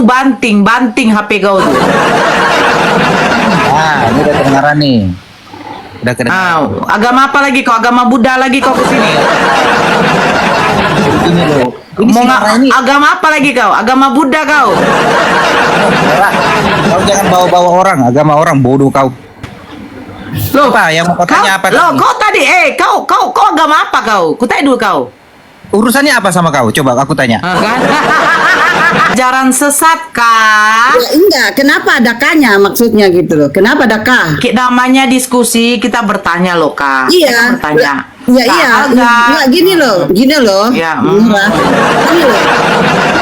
banting HP kau tuh. Ini udah kedengaran nih. Udah kedengaran. Agama apa lagi kau? Agama Buddha lagi kau kesini? Ini loh. Mau agama apa lagi kau? Agama Buddha kau? Kau jangan bawa-bawa orang, agama orang, bodoh kau. Loh, Apa yang mau tanya apa? Loh, kau tadi kau agama apa kau? Ku tanya dulu kau. Urusannya apa sama kau? Coba aku tanya. Kan? Ajaran sesat kah? Ya, enggak, kenapa ada kanya maksudnya gitu loh. Kenapa ada kah? Namanya diskusi, kita bertanya loh kak. Iya. Kita bertanya. Ya iya, enggak gini loh. Ya, Murah. Gini loh.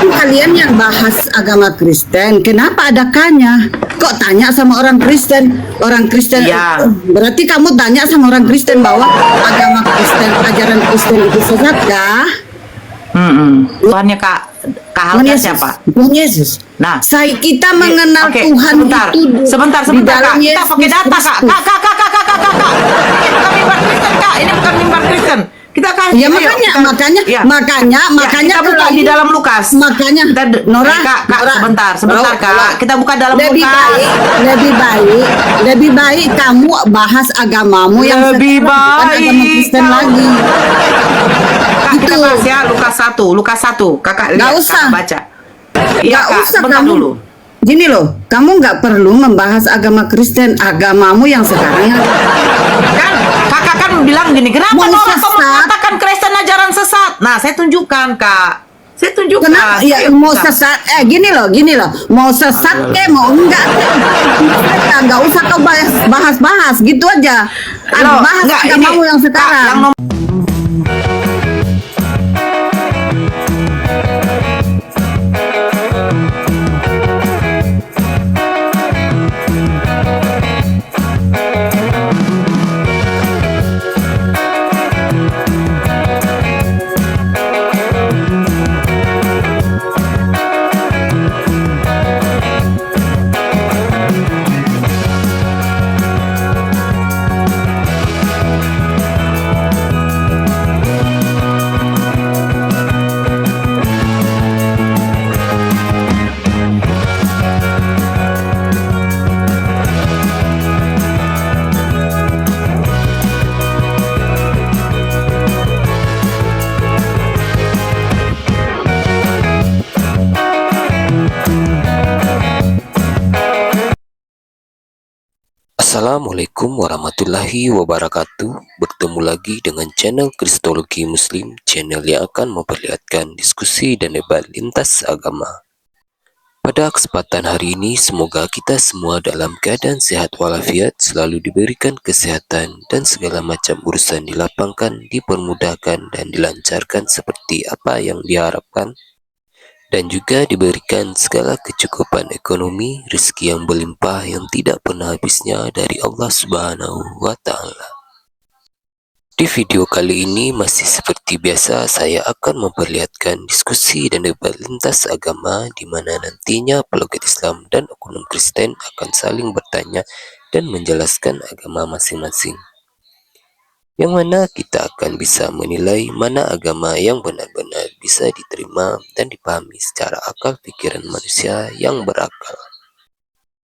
Kalian yang bahas agama Kristen, kenapa ada kanya? Kok tanya sama orang Kristen? Orang Kristen, Ya. berarti kamu tanya sama orang Kristen bahwa agama Kristen, ajaran Kristen itu sesat kah? Tuhannya kak Halnya siapa? Tuhan Yesus. Nah, kita mengenal Oke, Tuhan sebentar di kak. dalam Kita pakai Yesus data kak. Kristus. Kak. Ini bukan mimbar Kristen. Kita kasih. Ya makanya kita buka di dalam Lukas. Makanya Nora, sebentar kak. Kita buka dalam Lukas. Lebih baik kamu bahas agamamu yang Lebih bukan agama baik Kristen kau. lagi. Kak, kita Itu. bahas ya Lukas 1. Kakak Nggak lihat, usah. kakak baca. Iya Nggak kak, usah sebentar kamu. dulu. Gini loh, kamu nggak perlu membahas agama Kristen, agamamu yang sekarang. Kan kakak kan bilang gini, kenapa Mau Nora kau sesat? mengatakan Kristen ajaran sesat? Nah, saya tunjukkan kak. Kenapa? Ya Ayo, mau Kak. sesat, gini loh, mau sesat mau enggak nggak usah kau bahas gitu aja. Loh, Bahas enggak, agamamu ini, yang Kak, sekarang. yang nomor Assalamualaikum warahmatullahi wabarakatuh. Bertemu lagi dengan channel Kristologi Muslim, channel yang akan memperlihatkan diskusi dan debat lintas agama. Pada kesempatan hari ini, semoga kita semua dalam keadaan sehat walafiat, selalu diberikan kesehatan dan segala macam urusan dilapangkan, dipermudahkan dan dilancarkan seperti apa yang diharapkan, dan juga diberikan segala kecukupan ekonomi, rezeki yang berlimpah yang tidak pernah habisnya dari Allah Subhanahu wa Ta'ala. Di video kali ini masih seperti biasa, saya akan memperlihatkan diskusi dan debat lintas agama di mana nantinya pelogat Islam dan oknum Kristen akan saling bertanya dan menjelaskan agama masing-masing. Yang mana kita akan bisa menilai mana agama yang benar-benar bisa diterima dan dipahami secara akal pikiran manusia yang berakal.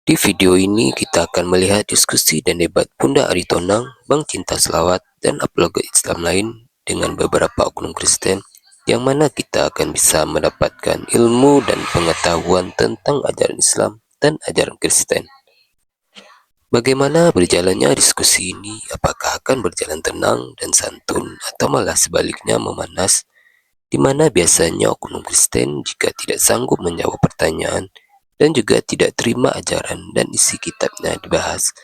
Di video ini kita akan melihat diskusi dan debat Bunda Aritonang, Bang Cinta Selawat, dan apologet Islam lain dengan beberapa oknum Kristen, yang mana kita akan bisa mendapatkan ilmu dan pengetahuan tentang ajaran Islam dan ajaran Kristen. Bagaimana berjalannya diskusi ini? Apakah akan berjalan tenang dan santun atau malah sebaliknya memanas? Di mana biasanya oknum Kristen jika tidak sanggup menjawab pertanyaan dan juga tidak terima ajaran dan isi kitabnya dibahas,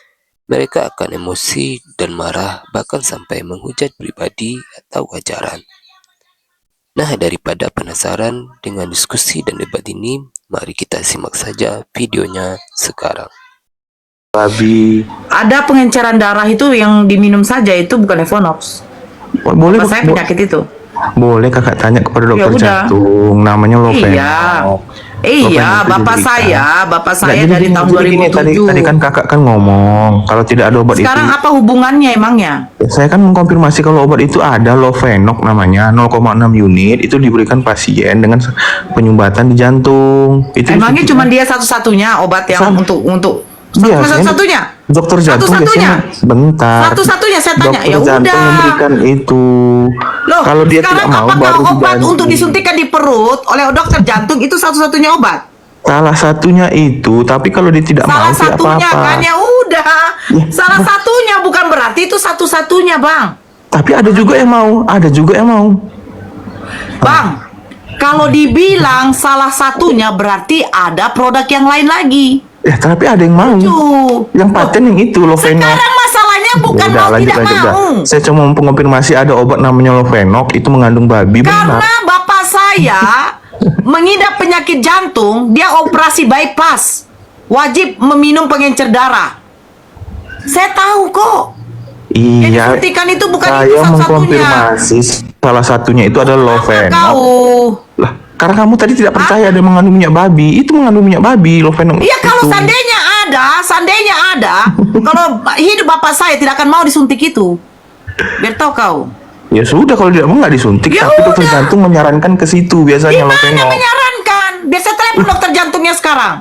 mereka akan emosi dan marah bahkan sampai menghujat pribadi atau ajaran. Nah, daripada penasaran dengan diskusi dan debat ini, mari kita simak saja videonya sekarang. ada pengenceran darah itu yang diminum saja, itu bukan Evonox. Boleh, Saya penyakit itu. boleh kakak tanya kepada dokter udah. jantung, namanya Lovenok. Iya. Iya, itu bapak diberikan. saya Nggak, dari gini, tahun jadi gini, 2007. tadi kan kakak kan ngomong kalau tidak ada obat Sekarang itu. apa hubungannya emangnya? Saya kan mengkonfirmasi kalau obat itu ada Lovenox namanya 0,6 unit itu diberikan pasien dengan penyumbatan di jantung. Itu Emangnya disuntikan. cuma dia satu-satunya obat yang Sam- untuk Biasanya satu-satunya? dokter jantung Satu-satunya? biasanya bentar. Satu-satunya saya tanya. Dokter Ya jantung udah. memberikan itu. Loh, Kalau dia sekarang tidak mau apakah baru obat diganti. untuk disuntikan di perut oleh dokter jantung itu satu-satunya obat? Salah satunya itu, tapi kalau dia tidak Salah mau tidak satunya apa-apa. kan ya udah. Salah satunya bukan berarti itu satu-satunya, Bang. Tapi ada juga yang mau, ada juga yang mau. Bang, kalau dibilang salah satunya berarti ada produk yang lain lagi. Ya, tapi ada yang mau. Tuh. Yang paten yang itu Lovenox. Sekarang masalahnya bukan Udah, mau lanjut, tidak lanjut, udah. mau. Saya cuma mau mengonfirmasi ada obat namanya Lovenox itu mengandung babi, benar. Karena bapak saya mengidap penyakit jantung, dia operasi bypass. Wajib meminum pengencer darah. Saya tahu kok. Yang Iya. disuntikan itu bukan itu Saya satu-satunya. mengkonfirmasi salah satunya itu adalah Lovenox. Kau. Lah, karena kamu tadi tidak percaya ada mengandung minyak babi. Itu mengandung minyak babi Lovenox. Iya, kalau itu. seandainya ada, kalau hidup bapak saya tidak akan mau disuntik itu. Biar tahu kau. Ya sudah, kalau tidak mau nggak disuntik, Ya tapi dokter udah. jantung menyarankan ke situ Di biasanya mana Lovenox. menyarankan? Biasa telepon dokter jantungnya sekarang.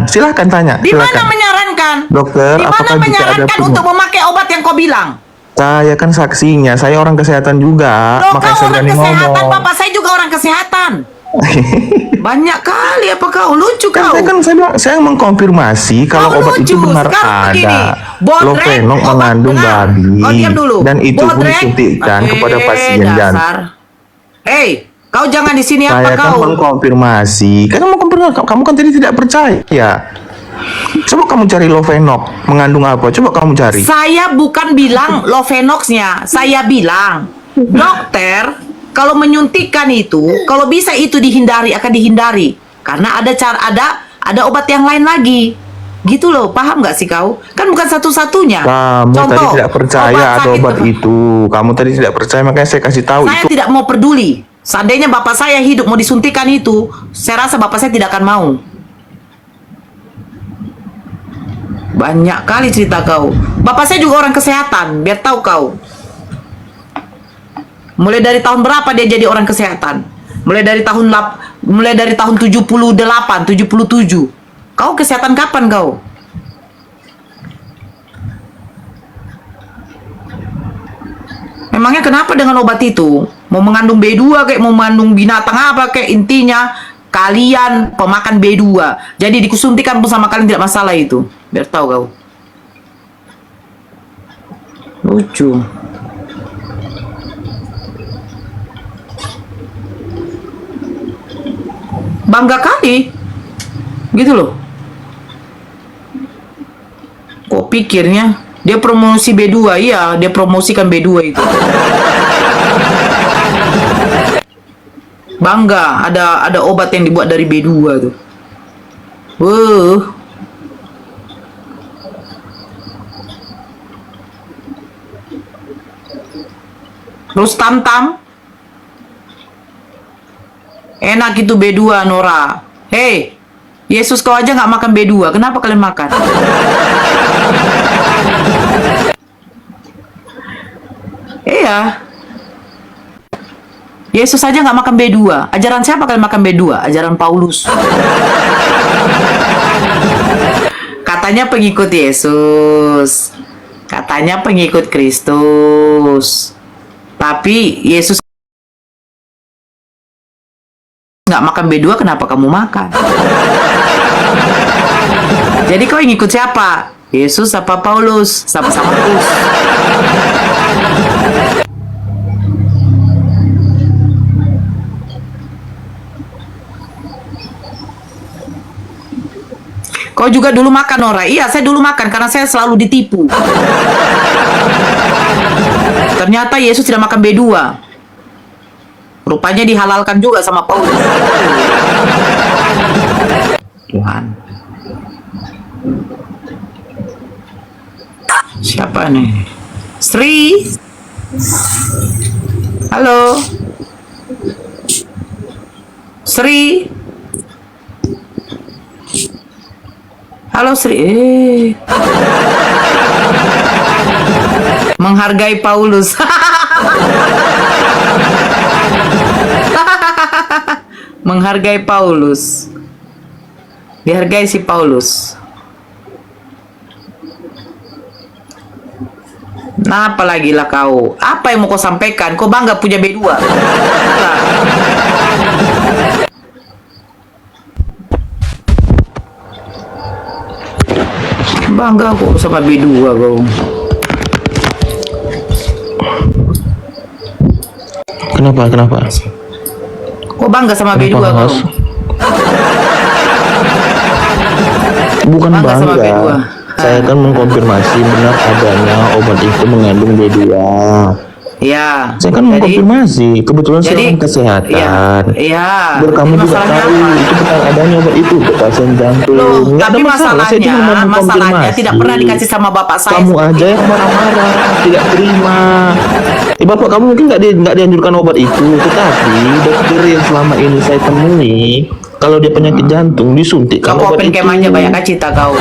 Silahkan tanya. Di mana Silahkan. menyarankan? Dokter, Di mana apakah jika ada menyarankan punya- untuk memakai obat yang kau bilang? Saya kan saksinya, saya orang kesehatan juga, Loh, makanya kau saya orang berani kesehatan, ngomong. bapak saya juga orang kesehatan. Banyak kali apa kau? Lucu Kan kau. saya bilang, saya mengkonfirmasi kalau Kau obat itu lucu. benar Sekarang begini, ada. Bodrek, Lovenox obat mengandung benar. babi Kau diam dulu. dan itu pun Bodrek. disuntikkan kepada pasien dasar. jantung. Hei, kau jangan di sini Saya apa kan kau? mengkonfirmasi. Kan kamu kan tadi tidak percaya. Coba kamu cari Lovenox mengandung apa? Coba kamu cari. Saya bukan bilang Lovenox-nya. Saya bilang, dokter, kalau menyuntikkan itu, kalau bisa itu dihindari, akan dihindari. Karena ada obat yang lain lagi. Gitu loh, paham nggak sih kau? Kan bukan satu-satunya. Kamu tadi tidak percaya ada sakit obat itu. Kamu tadi tidak percaya, makanya saya kasih tahu Saya itu. tidak mau peduli. Seandainya bapak saya hidup mau disuntikan itu, saya rasa bapak saya tidak akan mau. Banyak kali cerita kau. Bapak saya juga orang kesehatan, biar tahu kau. Mulai dari tahun berapa dia jadi orang kesehatan? Mulai dari tahun 78, 77. Kau kesehatan kapan kau? Memangnya kenapa dengan obat itu? Mau mengandung B2 kayak mau mengandung binatang apa kayak, intinya kalian pemakan B2. Jadi disuntikan pun sama kalian tidak masalah itu. Biar tahu kau. Lucu. Bangga kali. Gitu loh. Kok pikirnya dia promosi B2? Iya, dia promosikan B2 itu. Bangga ada obat yang dibuat dari B2 tuh. Terus tam-tam. Enak itu B2, Nora. Hei, Yesus kau aja nggak makan B2. Kenapa kalian makan? Iya. Yesus aja nggak makan B2. Ajaran siapa kalian makan B2? Ajaran Paulus. Katanya pengikut Yesus. Katanya pengikut Kristus. Tapi Yesus nggak makan B2, kenapa kamu makan? Jadi kau yang ikut siapa? Yesus apa Paulus? Sama-sama Paulus. Kau juga dulu makan, Nora? Iya, saya dulu makan karena saya selalu ditipu. Ternyata Yesus tidak makan B2. Rupanya dihalalkan juga sama Paulus. Tuhan. Siapa nih? Sri? Halo? Sri? Halo Sri. Menghargai Paulus. Menghargai Paulus. Dihargai si Paulus. Nah, apalagi lah kau? Apa yang mau kau sampaikan? Kau bangga punya B2? Bangga kok sama B2 kau. Kenapa? Kau bangga sama B2 Kenapa, kau? Mas? Bukan Bangga sama bangga. B2. Saya kan mengkonfirmasi benar adanya obat itu mengandung B2. Ya. Saya kan mengkonfirmasi. Kebetulan saya jadi- orang kesehatan. Iya. Biar kamu Jadi juga masalahnya tahu apa? itu benar adanya obat itu untuk pasien jantung. Loh, Nggak tapi ada masalah. Saya cuma mau masalahnya mengkonfirmasi. tidak pernah dikasih sama bapak saya. Kamu seperti aja itu. yang marah-marah, tidak terima. Bapak kamu mungkin nggak dianjurkan obat itu, tetapi dokter yang selama ini saya temui, kalau dia penyakit jantung disuntikkan Kau obat open itu. cam aja banyak cita kau.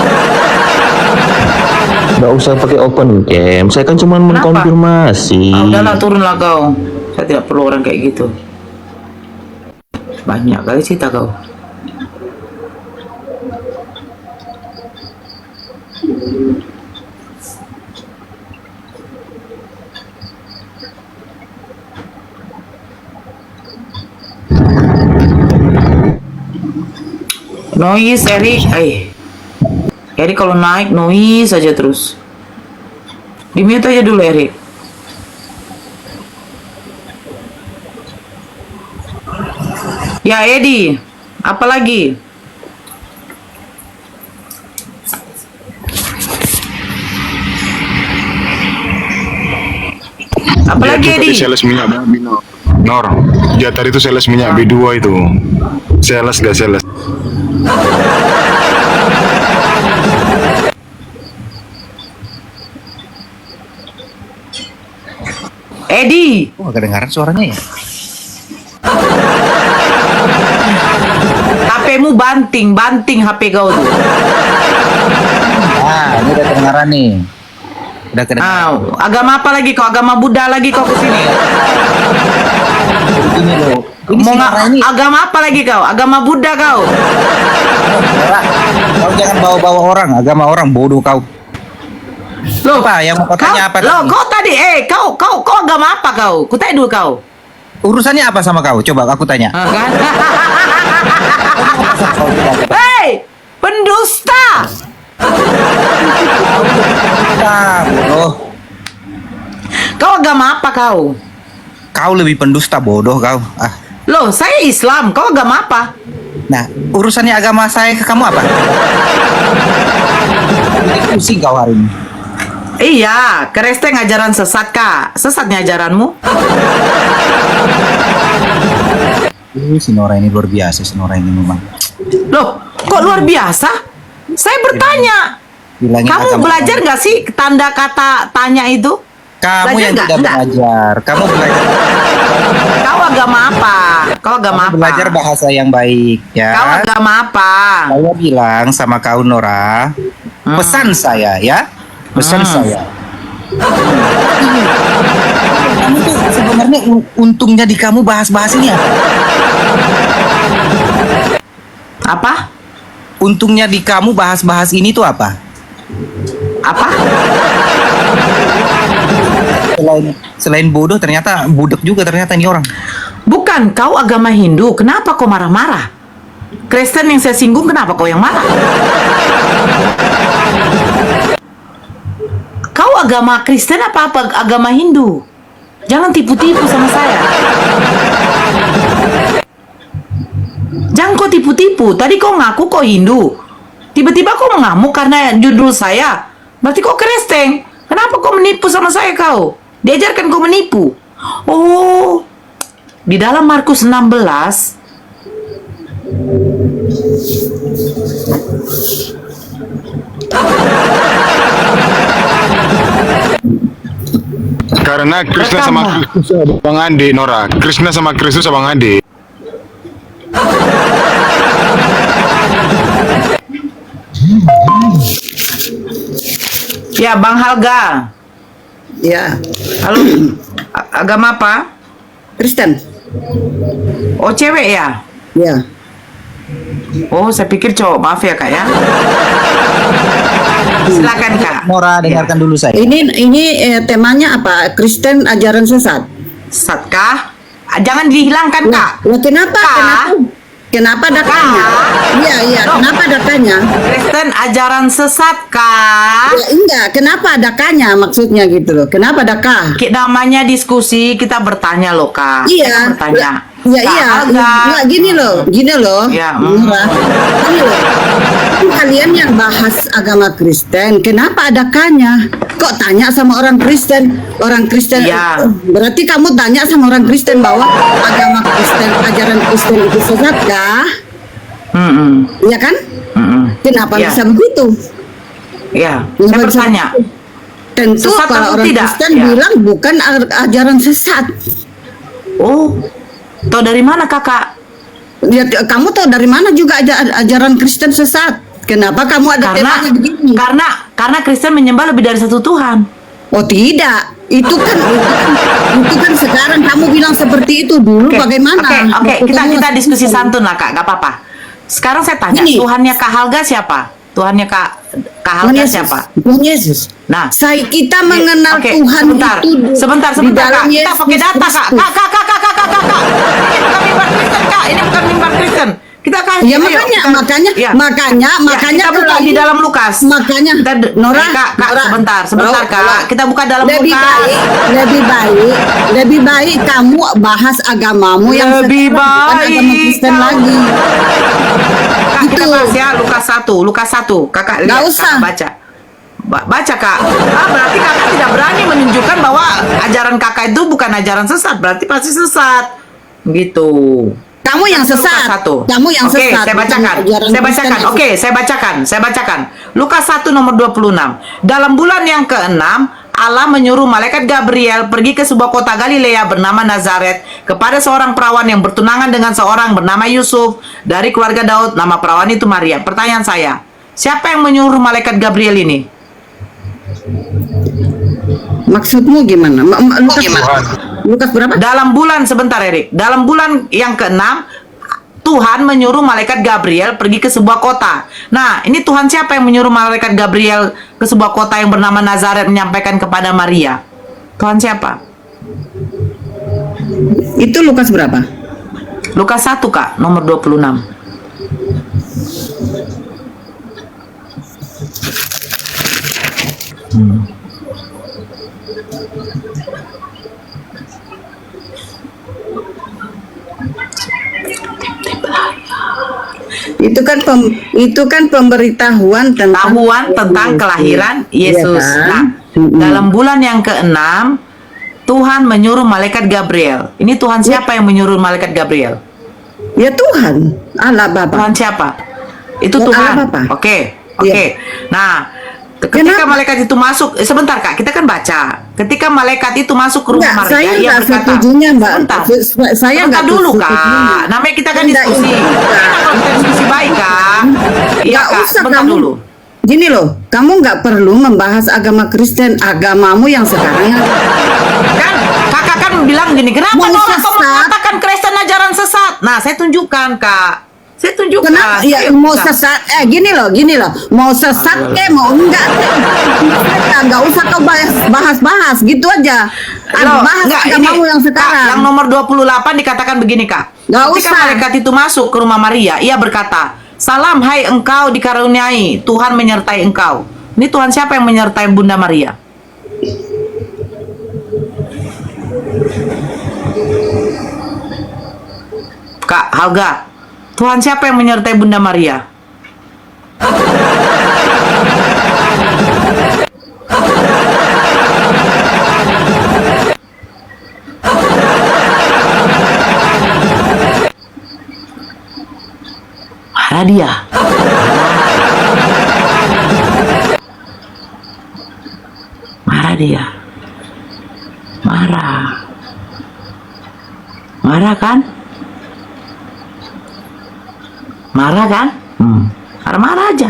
Nggak usah pakai open cam, saya kan cuma mengkonfirmasi. Udahlah turunlah kau. Saya tidak perlu orang kayak gitu. Banyak kali cita kau. Noise, Erik. Erik kalau naik noise aja terus. Di mute aja dulu, Erik. Ya, Edi. Apa lagi? Apa Dia lagi, tuh Edi? tadi sales minyak babi, Nor. Dia tadi tuh sales minyak B2 itu. Sales gak sales. Edi. Oh, gak kedengaran suaranya ya? HP-mu banting HP kau tuh. Ah, ini udah kedengaran nih. Udah kedengaran. Agama apa lagi kau? Agama Buddha lagi kau kesini? Ini loh. Ini Mau suara ini. agama apa lagi kau? Agama Buddha kau? Nora, kau jangan bawa-bawa orang, agama orang bodoh kau. Loh, Apa yang mau kau tanya apa Loh, tadi? kau tadi, kau agama apa kau? Kutanya dulu kau. Urusannya apa sama kau? Coba aku tanya. Kan? Hei, pendusta! Ah, bodoh. Kau agama apa kau? Kau lebih pendusta bodoh kau. Ah. Loh, saya Islam. Kau agama apa? Nah, urusannya agama saya ke kamu apa? Bikin pusing kau hari ini. Iya, Kristen ajaran sesat kak. Sesatnya ajaranmu? Si Nora ini luar biasa, si Nora ini memang. Loh, kok luar biasa? Saya bertanya. Bilangin Kamu agama belajar kamu. nggak sih tanda kata tanya itu? Kamu Belajar yang nggak? tidak Nggak. belajar. Kamu belajar. Kau agama apa? Kau agama Kamu apa? belajar bahasa yang baik ya. Kau agama apa? Saya bilang sama kau Nora, pesan saya ya, pesan saya. Kamu tuh sebenarnya untungnya di kamu bahas-bahas ini apa? Apa? Untungnya di kamu bahas-bahas ini tuh apa? Apa? Selain bodoh ternyata budak juga ternyata ini orang. Bukan, kau agama Hindu. Kenapa kau marah-marah? Kristen yang saya singgung, kenapa kau yang marah? Kau agama Kristen apa agama Hindu? Jangan tipu-tipu sama saya. Jangan kau tipu-tipu. Tadi kau ngaku kau Hindu. Tiba-tiba kau mengamuk karena judul saya. Berarti kau Kristen. Kenapa kau menipu sama saya kau? Diajarkan kau menipu. Oh, di dalam Markus 16 Karena Krishna Rekam, sama Pak. Kristus abang adik, Nora. Krishna sama Kristus abang adik. Ya, Bang Halga. Ya, Halo. Agama apa? Kristen. Oh, cewek ya? Ya. Oh, saya pikir cowok. Maaf ya, Kak ya. Silakan, Kak. Nora, dengarkan dulu saya. Ini temanya apa? Kristen ajaran sesat. Sesat kah? Jangan dihilangkan, Kak. Loh, kenapa? Kak? Kenapa datanya? Iya, Loh. kenapa datanya? Kristen ajaran sesat, Kak. Ya enggak, kenapa adakahnya maksudnya gitu loh. Kenapa adakah? Namanya diskusi, kita bertanya loh, Kak. Iya. Kita bertanya. Ya Kak iya, Alga. enggak gini loh. Ya, Murah. Gini loh. Kalian yang bahas agama Kristen, kenapa adakahnya? Kok tanya sama orang Kristen? Orang Kristen, Iya. berarti kamu tanya sama orang Kristen bahwa agama Kristen, ajaran Kristen itu sesat kah? Mm-mm. Iya kan? Mm-mm. Kenapa Iya. bisa begitu? Ya, Kenapa saya bisa bertanya. begitu? Tentu Sesat kalau atau orang tidak? Kristen Ya. bilang bukan ajaran sesat. Oh, tahu dari mana, Kakak? Ya, kamu tahu dari mana juga ajaran Kristen sesat? Kenapa kamu ada temanya begini? Karena Kristen menyembah lebih dari satu Tuhan. Oh tidak, itu kan sekarang kamu bilang seperti itu dulu Oke, bagaimana? Oke, Waktu kamu kita masih diskusi Kristen. santun lah, Kak. Gak apa-apa. Sekarang saya tanya, Gini. Tuhannya Kak Halga siapa? Tuhannya Kak Tuhan Halga Yesus. siapa? Tuhan Yesus. Nah, Kita mengenal Oke, Tuhan sebentar, itu sebentar, di dalam Kak. Kita Yesus pakai data, Kak. Kristus. Kak. Ini bukan mimbar Kristen, Kak. Ini bukan mimbar Kristen. Kita kasih. Ya ayo, makanya, ya. makanya Kita buka kalau di ini- dalam Lukas. Makanya, Nora, Kak, Nora, sebentar, Kak. Kita buka dalam lebih Lukas. lebih baik kamu bahas agamamu yang Lebih sekarang, bukan agama baik Kristen kamu. lagi. Kak, kita Itu. bahas ya Lukas 1. Kakak lihat, Nggak usah. Kakak baca. Baca, Kak. Berarti Kakak tidak berani menunjukkan bahwa ajaran Kakak itu bukan ajaran sesat. Berarti pasti sesat. Gitu. Kamu yang Lukas sesat. 1. Kamu yang Oke, sesat. saya bukan bacakan. ajaran Saya Kristen bacakan. yang Oke, saya bacakan. Lukas 1 nomor 26. Dalam bulan yang ke-6, Allah menyuruh malaikat Gabriel pergi ke sebuah kota Galilea bernama Nazaret kepada seorang perawan yang bertunangan dengan seorang bernama Yusuf dari keluarga Daud. Nama perawan itu Maria. Pertanyaan saya, siapa yang menyuruh malaikat Gabriel ini? Maksudmu gimana? Lukas berapa? Dalam bulan, sebentar Erik. Dalam bulan yang ke-6, Tuhan menyuruh malaikat Gabriel pergi ke sebuah kota. Nah, ini Tuhan siapa yang menyuruh malaikat Gabriel ke sebuah kota yang bernama Nazaret menyampaikan kepada Maria? Tuhan siapa? Itu Lukas berapa? Lukas 1, Kak, nomor 26. Itu kan pemberitahuan Tentang kelahiran Yesus. Iya kan? Nah, dalam bulan yang ke-6, Tuhan menyuruh malaikat Gabriel. Ini Tuhan siapa yang menyuruh malaikat Gabriel? Ya Tuhan, Allah Bapa. Tuhan siapa? Itu Allah Tuhan. Bapa. Oke. Iya. Nah, ketika Kenapa? malaikat itu masuk, sebentar Kak, kita kan baca. Ketika malaikat itu masuk ke rumah Enggak, Maria, saya ia enggak berkata, setujunya, Mbak. Sebentar. Saya Sebentar enggak dulu setujunya. Kak. Namanya kita kan Enggak, diskusi. enggak. Kita kalau kita diskusi baik Kak. Iya Nggak Kak, usah sebentar kamu. dulu. Gini loh, kamu nggak perlu membahas agama Kristen, agamamu yang sekarang. Kan Kakak kan bilang gini, kenapa Mau Nora kau sesat? mengatakan Kristen ajaran sesat? Nah, saya tunjukkan Kak. Saya tunjukkan. Kenapa? Ya Ayo, mau Kak. sesat, gini loh, mau sesat ke, mau enggak kek. Nggak usah kau bahas gitu aja. Loh, Bahas enggak, agamamu ini, yang Kak, sekarang. yang nomor 28 dikatakan begini, Kak. Nggak Ketika usah. malaikat itu masuk ke rumah Maria, ia berkata, "Salam, hai engkau dikaruniai, Tuhan menyertai engkau." Ini Tuhan siapa yang menyertai Bunda Maria? Kak Halga, Tuhan siapa yang menyertai Bunda Maria? Marah dia. Marah dia. Marah. Marah kan? Marah kan? Marah-marah aja.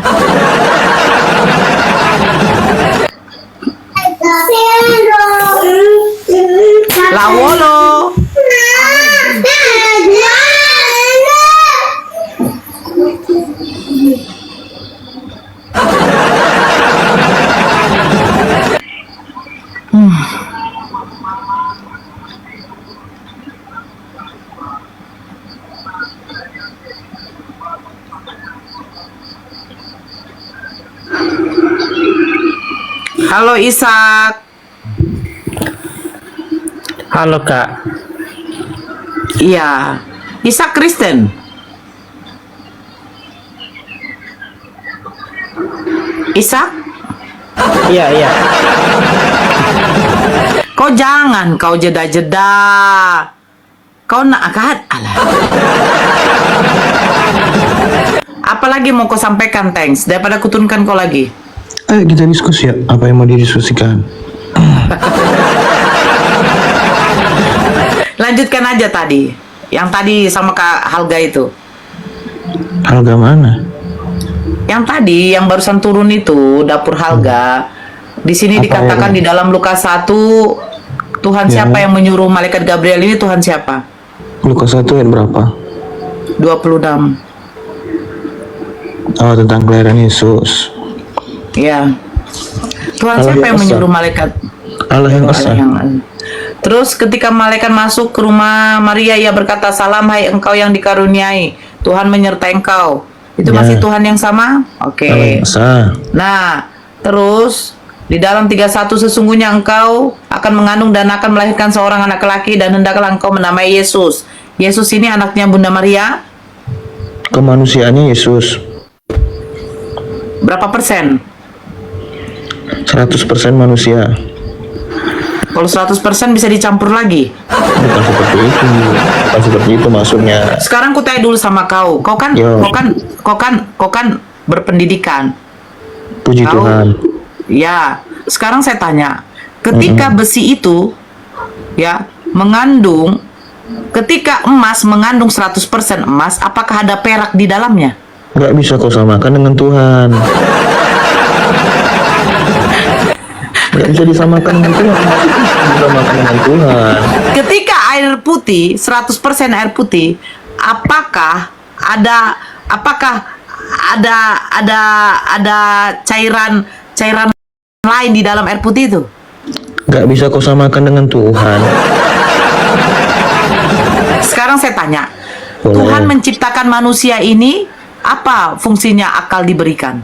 Lawolo. Halo Ishak. Halo Kak. Iya. Ishak Kristen. Ishak? Iya. Kau jangan kau jeda-jeda. Kau nak akad? Alah. Apalagi mau kau sampaikan, thanks, daripada kuturunkan kau lagi. Ayo kita diskusi ya, apa yang mau didiskusikan? Lanjutkan aja tadi. Yang tadi sama Kak Halga itu. Halga mana? Yang tadi, yang barusan turun itu, dapur Halga. Di sini Apa dikatakan ya? di dalam Lukas 1, Tuhan Ya. siapa yang menyuruh malaikat Gabriel ini? Tuhan siapa? Lukas 1 ayat berapa? 26. Oh, tentang kelahiran Yesus. Ya. Tuhan Allah siapa yang yang esa. menyuruh malaikat? Allah yang Allah esa. yang- Terus ketika malaikat masuk ke rumah Maria, ia berkata, "Salam hai engkau yang dikaruniai, Tuhan menyertai engkau." Itu Ya. masih Tuhan yang sama? Oke. Allah yang esa. Nah, terus di dalam 31, sesungguhnya engkau akan mengandung dan akan melahirkan seorang anak laki dan hendaklah engkau menamai Yesus. Yesus ini anaknya Bunda Maria. Kemanusiaannya Yesus. Berapa persen? 100% manusia. Kalau 100% bisa dicampur lagi. Bukan seperti itu. Bukan seperti itu maksudnya. Sekarang ku tanya dulu sama kau. Kau kan Yo. kau kan berpendidikan. Puji Tahu? Tuhan. Ya, sekarang saya tanya, ketika besi itu ya mengandung, ketika emas mengandung 100% emas, apakah ada perak di dalamnya? Gak bisa kau samakan dengan Tuhan. Gak bisa disamakan dengan Tuhan. Disamakan dengan Tuhan. Ketika air putih, 100% air putih, apakah ada cairan lain di dalam air putih itu? Gak bisa kau samakan dengan Tuhan. Sekarang saya tanya, Boleh. Tuhan menciptakan manusia ini, apa fungsinya akal diberikan?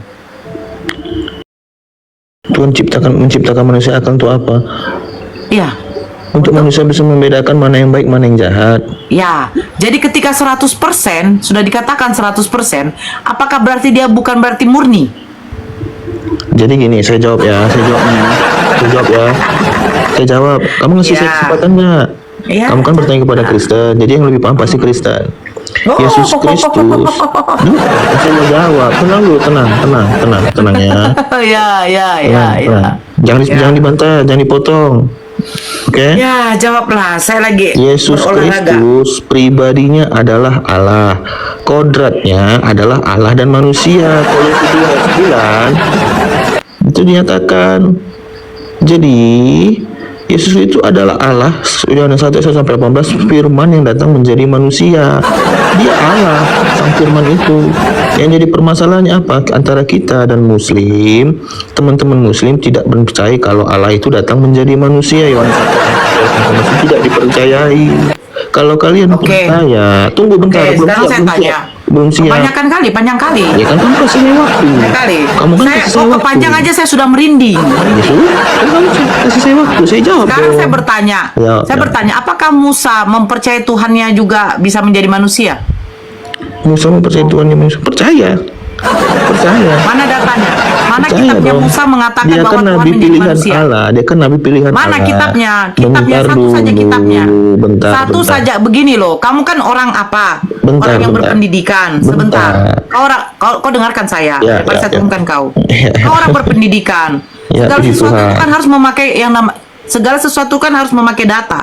Tuhan menciptakan manusia akan untuk apa? Iya. Untuk manusia bisa membedakan mana yang baik, mana yang jahat. Ya, jadi ketika 100%, sudah dikatakan 100%, apakah berarti dia bukan berarti murni? Jadi gini, saya jawab ya. Saya jawab. Kamu ngasih saya Ya. kesempatan nggak? Ya. Kamu kan bertanya kepada Kristen, jadi yang lebih paham pasti Kristen. Yesus Kristus. Saya mau jawab. Tenang dulu, tenang ya. Ya. Jangan dibantah, jangan dipotong. Oke? Ya, jawablah. Saya lagi Yesus berolahraga. Kristus pribadinya adalah Allah. Kodratnya adalah Allah dan manusia. Kolose 2 ayat 9 itu dinyatakan. Jadi Yesus itu adalah Allah. Yohanes 1 ayat 1 sampai 18, firman yang datang menjadi manusia. Dia Allah, sang firman itu. Yang jadi permasalahannya apa? Antara kita dan Muslim, teman-teman Muslim tidak percaya kalau Allah itu datang menjadi manusia. Yohanes 1 ayat 1 masih tidak dipercayai. Kalau kalian Oke. percaya, tunggu bentar, Oke, sekarang saya tanya. belum siap. Panjang kali. Ya kan kamu kasih saya waktu. Banyak kali. Kamu kan Saya kasih saya waktu. panjang aja saya sudah merinding. Ya sudah, kan kamu kasih saya waktu, saya jawab. Sekarang dong. saya bertanya. Ya, Saya ya. bertanya, apakah Musa mempercayai Tuhannya juga bisa menjadi manusia? Musa mempercayai Tuhan yang manusia. Percaya. Mana datanya? Mana Percaya kitabnya dong. Musa mengatakan Dia bahwa kan Tuhan nabi menjadi pilihan manusia? Allah. Dia kan nabi pilihan Mana Allah. kitabnya? Kitabnya Bentar satu saja dulu, kitabnya. Bentar. Saja begini loh. Kamu kan orang apa? Bentar, orang yang bentar. berpendidikan. Sebentar. Kau dengarkan saya. Ya, Daripada ya, saya ya. turunkan kau. Ya. Kau orang berpendidikan. Ya, Segala puji sesuatu Tuhan. kan harus memakai data.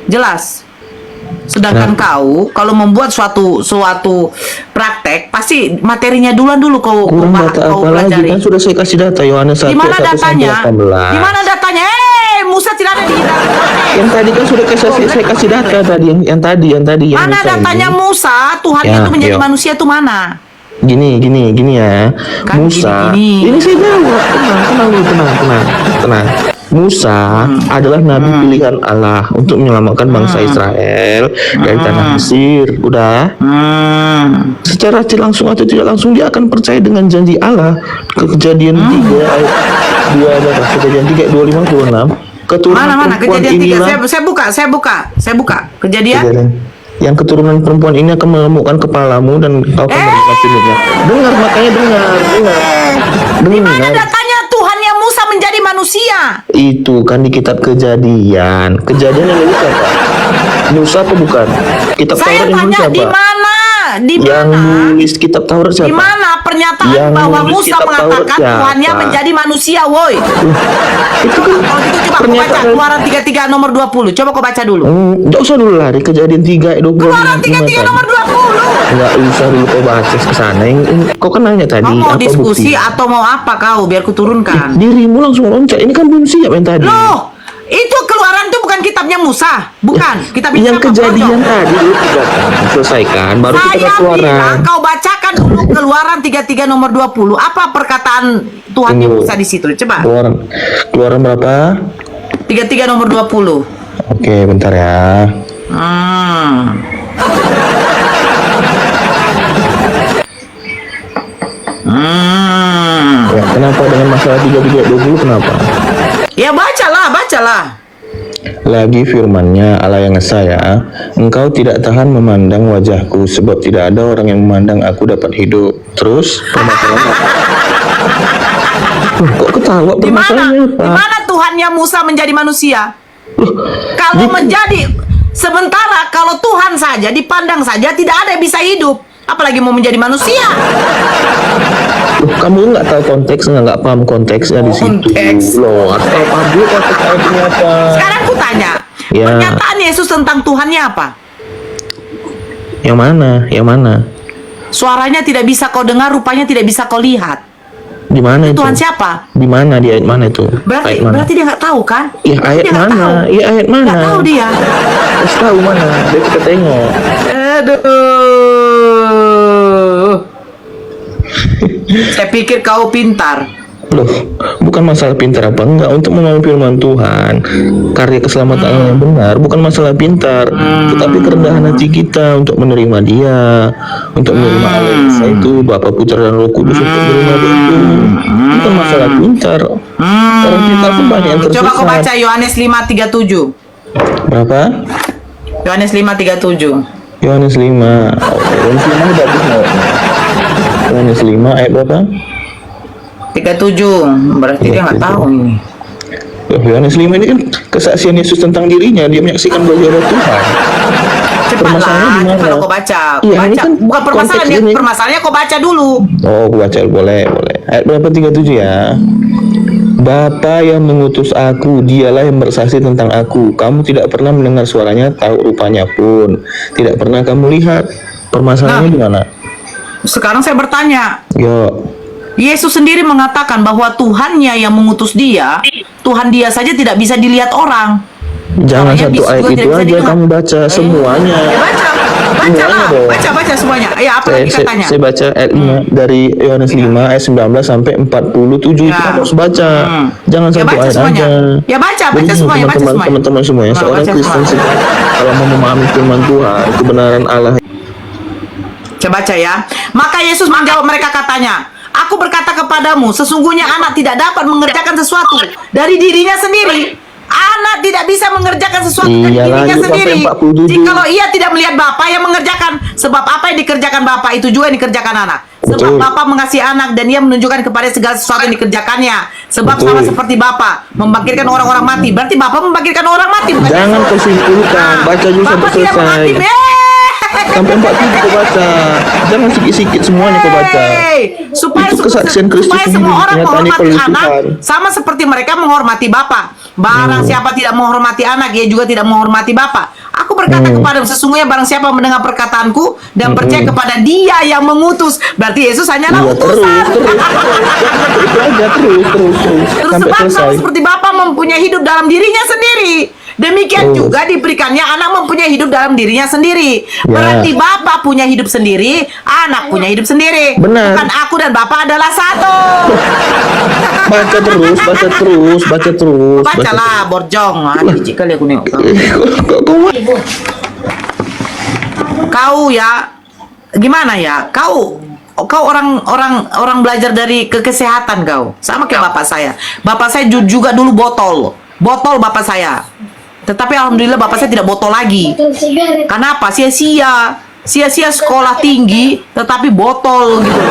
Jelas. Sedangkan kau kalau membuat suatu praktek pasti materinya dulu kau Kurang data kau apa lagi? pelajari. Kan sudah saya kasih data Yohanes 1 Di mana ayat 1 sampai datanya? 18. Di mana datanya? Musa tidak ada di dalam. Yang tadi kan sudah saya kasih data tadi yang tadi yang Mana Musa datanya ini. Musa Tuhan Ya, itu menjadi yuk. manusia itu mana? Gini ya. Kan Musa. gini. Ini saya jawab. Tenang dulu, tenang. Musa adalah nabi pilihan Allah untuk menyelamatkan bangsa Israel dari tanah Mesir. Udah. Secara tidak langsung atau tidak langsung dia akan percaya dengan janji Allah. Kejadian 3 ayat 2 dan Kejadian 3 ayat 25 26. Keturunan Mana perempuan kejadian 3. inilah Saya buka. Kejadian. yang keturunan perempuan ini akan melemukkan kepalamu dan kau akan menerima pilihnya. Dengar, makanya dengar. Di mana Dengar. datanya Tuhan yang Musa menjadi manusia? Itu kan di kitab Kejadian. Kejadian yang nulis apa? Musa apa bukan? Kitab Saya Taurat yang nulis tanya apa? di mana? Di Yang mana? nulis kitab Taurat siapa? Di mana pernyataan Yang bahwa nulis Musa kitab Taurat mengatakan siapa? Tuhannya menjadi manusia, woi? Itu kan Kalau gitu coba kau baca pernyataan. Keluaran 33 nomor 20. Coba kau baca dulu. Nggak usah dulu lari Kejadian 3 ayat 20. Keluaran 33 nomor 20. Nggak usah dulu kau baca ke sana. Kau kan nanya tadi Kau mau apa diskusi bukti? atau mau apa kau biar ku turunkan? Dirimu langsung loncat. Ini kan belum siap yang tadi. Loh, itu Keluaran itu bukan kitabnya Musa, bukan. Kitab Yang siapa, Kejadian Bro? tadi dulu kita selesaikan baru kita ke Saya Keluaran. bilang kau bacakan dulu Keluaran 33 nomor 20. Apa perkataan Tuhannya Tunggu. Musa di situ? Coba. Keluaran berapa? 33 nomor 20. Oke, bentar ya. Ya, kenapa dengan masalah 33 kenapa? Ya bacalah. Lagi firman-Nya Allah yang Esa ya, engkau tidak tahan memandang wajahku sebab tidak ada orang yang memandang aku dapat hidup. Terus permasalahannya apa? Kok ketawa? Di mana? Permasalahannya Di apa? mana Tuhannya Musa menjadi manusia? Kalau menjadi sementara kalau Tuhan saja dipandang saja tidak ada yang bisa hidup, apalagi mau menjadi manusia. Kamu nggak tahu konteksnya, nggak paham konteksnya di situ. Konteks. Loh, harus tahu paham dulu konteks ayatnya apa. Sekarang ku tanya, Ya. pernyataan Yesus tentang Tuhannya apa? Yang mana? Yang mana? Suaranya tidak bisa kau dengar, rupanya tidak bisa kau lihat. Di mana itu? Tuhan siapa? Di mana di ayat mana itu? Berarti Ayat mana? berarti dia nggak tahu kan? Ya, ayat Dia nggak mana? tahu. Ya, ayat mana? Nggak tahu dia. Harus tahu mana? Biar kita tengok. Aduh. Saya pikir kau pintar. Loh, bukan masalah pintar apa enggak untuk memahami firman Tuhan, karya keselamatan yang benar, bukan masalah pintar, tetapi kerendahan hati kita untuk menerima Dia, untuk menerima Allah itu Bapa, Putra dan Roh Kudus untuk menerima Dia itu, bukan masalah pintar. Orang pintar pun banyak yang tersesat. Coba kau baca Yohanes 5:37. Berapa? Yohanes 5:37. Yohanes 5. Oh, Yohanes 5 ini bagus nggak? Yohanes 5 ayat berapa? 37. Berarti dia nggak tahu ini. Loh, Yohanes 5 ini kan kesaksian Yesus tentang dirinya, dia menyaksikan bahwa dia adalah Tuhan. Permasalahannya di Cepatlah, mana? kau baca. Iya, ini Baca. kan Bukan permasalahan, konteks ini. permasalahannya kau baca dulu. Oh, aku baca boleh. Ayat berapa 37 ya? Bapa yang mengutus aku, dialah yang bersaksi tentang aku. Kamu tidak pernah mendengar suaranya, tahu rupanya pun. Tidak pernah kamu lihat. Permasalahannya di mana? Sekarang saya bertanya, Yo, Yesus sendiri mengatakan bahwa Tuhannya yang mengutus dia, Tuhan dia saja tidak bisa dilihat orang. jangan Namanya satu bis ayat juga itu tidak bisa aja didengar. kamu baca semuanya. Ya baca lah, dong. baca semuanya. Ya apa lagi katanya? Saya baca ayat 5 dari Yohanes 5 ayat 19 sampai 47 itu Ya. kamu harus baca. Jangan Ya, satu baca ayat semuanya. aja. Ya, baca Jadi, semuanya, baca semuanya. Teman-teman semuanya, Nah, seorang baca Kristen semuanya. kalau mau memahami firman Tuhan, kebenaran Allah. Saya baca ya. Maka Yesus menjawab mereka katanya, Aku berkata kepadamu, sesungguhnya anak tidak dapat mengerjakan sesuatu dari dirinya sendiri. Anak tidak bisa mengerjakan sesuatu dari Iya, dirinya lanjut sampai sendiri. 47. Jikalau ia tidak melihat Bapa yang mengerjakan, sebab apa yang dikerjakan Bapa itu juga yang dikerjakan anak. Sebab Betul. Bapa mengasihi anak dan ia menunjukkan kepada segala sesuatu yang dikerjakannya. Sebab Betul. sama seperti Bapa membangkitkan orang-orang mati. Berarti Bapa membangkitkan orang mati, bukan Jangan Yesus. kau simpulkan, baca dulu Bapa sampai tidak selesai. menghakimi. Sampai 47 kau baca. Jangan sikit-sikit semuanya kau baca. Supaya Itu kesaksian Kristus supaya sendiri, semua orang kenyataannya menghormati oleh anak Tuhan. sama seperti mereka menghormati Bapa. Barang siapa tidak menghormati anak, ia juga tidak menghormati Bapa. Aku berkata kepadamu, sesungguhnya barang siapa mendengar perkataanku dan percaya kepada Dia yang mengutus, berarti Yesus hanyalah Iya, utusan. Itu aja terus Terus sampai sebab selesai. sama seperti Bapa mempunyai hidup dalam dirinya sendiri, demikian juga diberikannya anak mempunyai hidup dalam dirinya sendiri. Ya. Berarti Bapa punya hidup sendiri, anak punya hidup sendiri. Benar. Bukan aku dan Bapa adalah satu. Baca terus. Bacalah borjong. Jijik kali aku nengok kau. Kau ya, gimana ya? Kau orang belajar dari kesehatan kau. Sama kayak bapak saya. Bapak saya juga dulu botol bapak saya. Tetapi alhamdulillah bapak saya tidak botol lagi. Kenapa? Sia-sia sekolah tinggi tetapi botol gitu.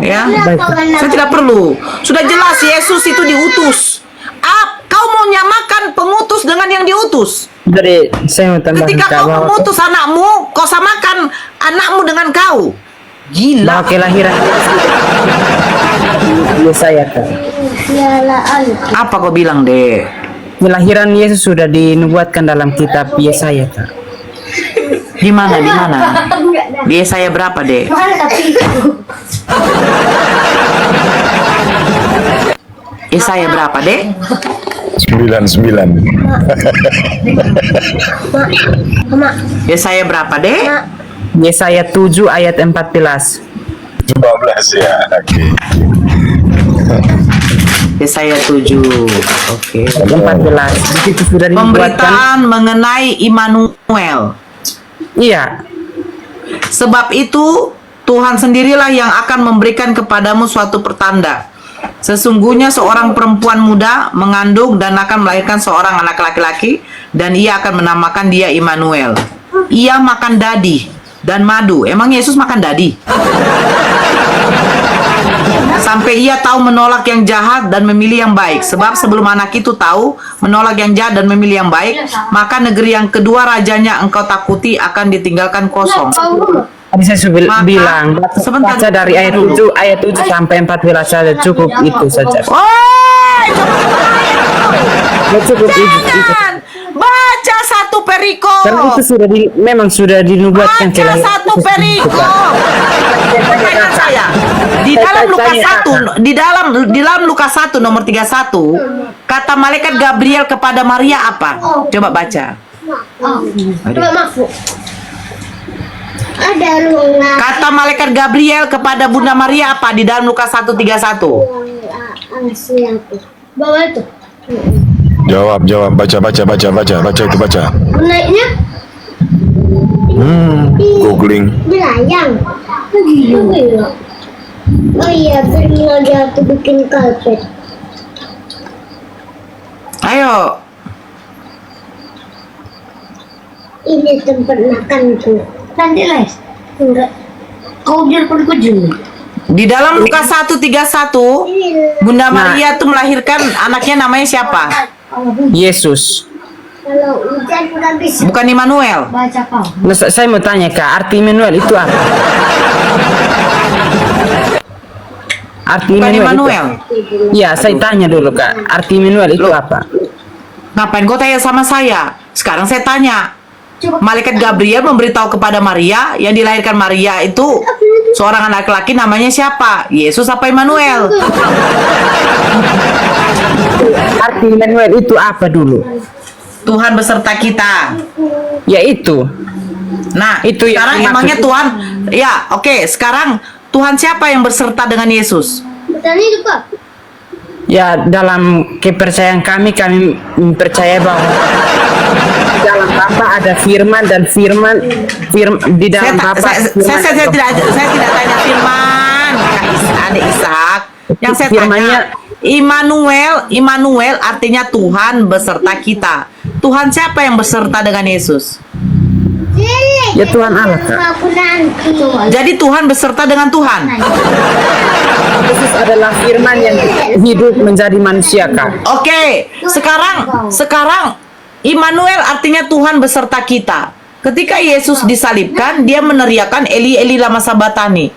Ya, saya tidak perlu. Sudah jelas Yesus itu diutus. Kau mau nyamakan pengutus dengan yang diutus? Jadi saya mau tambahkan Ketika Kak, kau bahwa mengutus anakmu, kau samakan anakmu dengan kau. Gila. bahwa kelahiran Yesaya Kak. Apa kau bilang, Dek? Kelahiran Yesus sudah dinubuatkan dalam kitab Yesaya Kak. Di mana? Di Yesaya berapa, Dek? Yesaya berapa, Dek? 99. Yesaya berapa, Dek? Yesaya 7 ayat 14. 15 ya. Oke. Yesaya 7. Oke. 14. Di situ sudah dinubuatkan. Pemberitaan mengenai Immanuel. Iya. Sebab itu Tuhan sendirilah yang akan memberikan kepadamu suatu pertanda. Sesungguhnya seorang perempuan muda mengandung dan akan melahirkan seorang anak laki-laki, dan ia akan menamakan dia Immanuel. Ia makan dadi dan madu. Emang Yesus makan dadi? Sampai ia tahu menolak yang jahat dan memilih yang baik. Sebab sebelum anak itu tahu menolak yang jahat dan memilih yang baik, maka negeri yang kedua rajanya engkau takuti akan ditinggalkan kosong. Tadi saya sudah Maka- bilang sebentar. baca dari ayat 7 sampai 14 saja, cukup itu saja. Woi, Ya, cukup itu. jangan baca satu perikop. Karena itu sudah memang sudah dinubuatkan Baca kelahiran satu Yesus. perikop. Pertanyaan saya, di dalam Lukas 1, di dalam Lukas 1 nomor 31, kata malaikat Gabriel kepada Maria apa? Coba baca. Ada lunga. Kata malaikat Gabriel kepada Bunda Maria apa di dalam Lukas 1:31? Bawa itu. Jawab. Baca itu baca. Naiknya Googling. belayang. Gila. Oh iya, benar dia tuh bikin karpet. Ayo, Ini tempat makanku. Nanti les. Enggak. Kau biar pergi juga. di dalam Lukas 1:31, Bunda Maria tuh melahirkan anaknya namanya siapa? Yesus. Kalau hujan nggak bisa Bukan Immanuel. baca kau. Nah, saya mau tanya Kak, arti Immanuel itu apa? Arti Bukan Immanuel. Immanuel. Iya, saya tanya dulu Kak, arti Immanuel itu apa? Ngapain kau tanya sama saya? Sekarang saya tanya. Malaikat Gabriel memberitahu kepada Maria yang dilahirkan Maria itu seorang anak laki namanya siapa? Yesus apa Immanuel? Arti Immanuel itu apa dulu? Tuhan beserta kita. Ya itu. Nah, Itu yang sekarang dimaksud. emangnya Tuhan, ya oke, sekarang Tuhan siapa yang berserta dengan Yesus? Bertanya itu kok. Ya dalam kepercayaan kami percaya bahwa di dalam Bapa ada firman dan firman di dalam Bapa. Saya tidak tanya firman, Adik Ishak. Yang saya Firmannya- tanya, Immanuel artinya Tuhan beserta kita. Tuhan siapa yang beserta dengan Yesus? Ya Tuhan Allah Kak. Aku nanti. Jadi Tuhan beserta dengan Tuhan. Yesus adalah firman yang hidup menjadi manusia Kak. Oke, sekarang Immanuel artinya Tuhan beserta kita. Ketika Yesus disalibkan, dia meneriakan Eli Eli lama sabatani.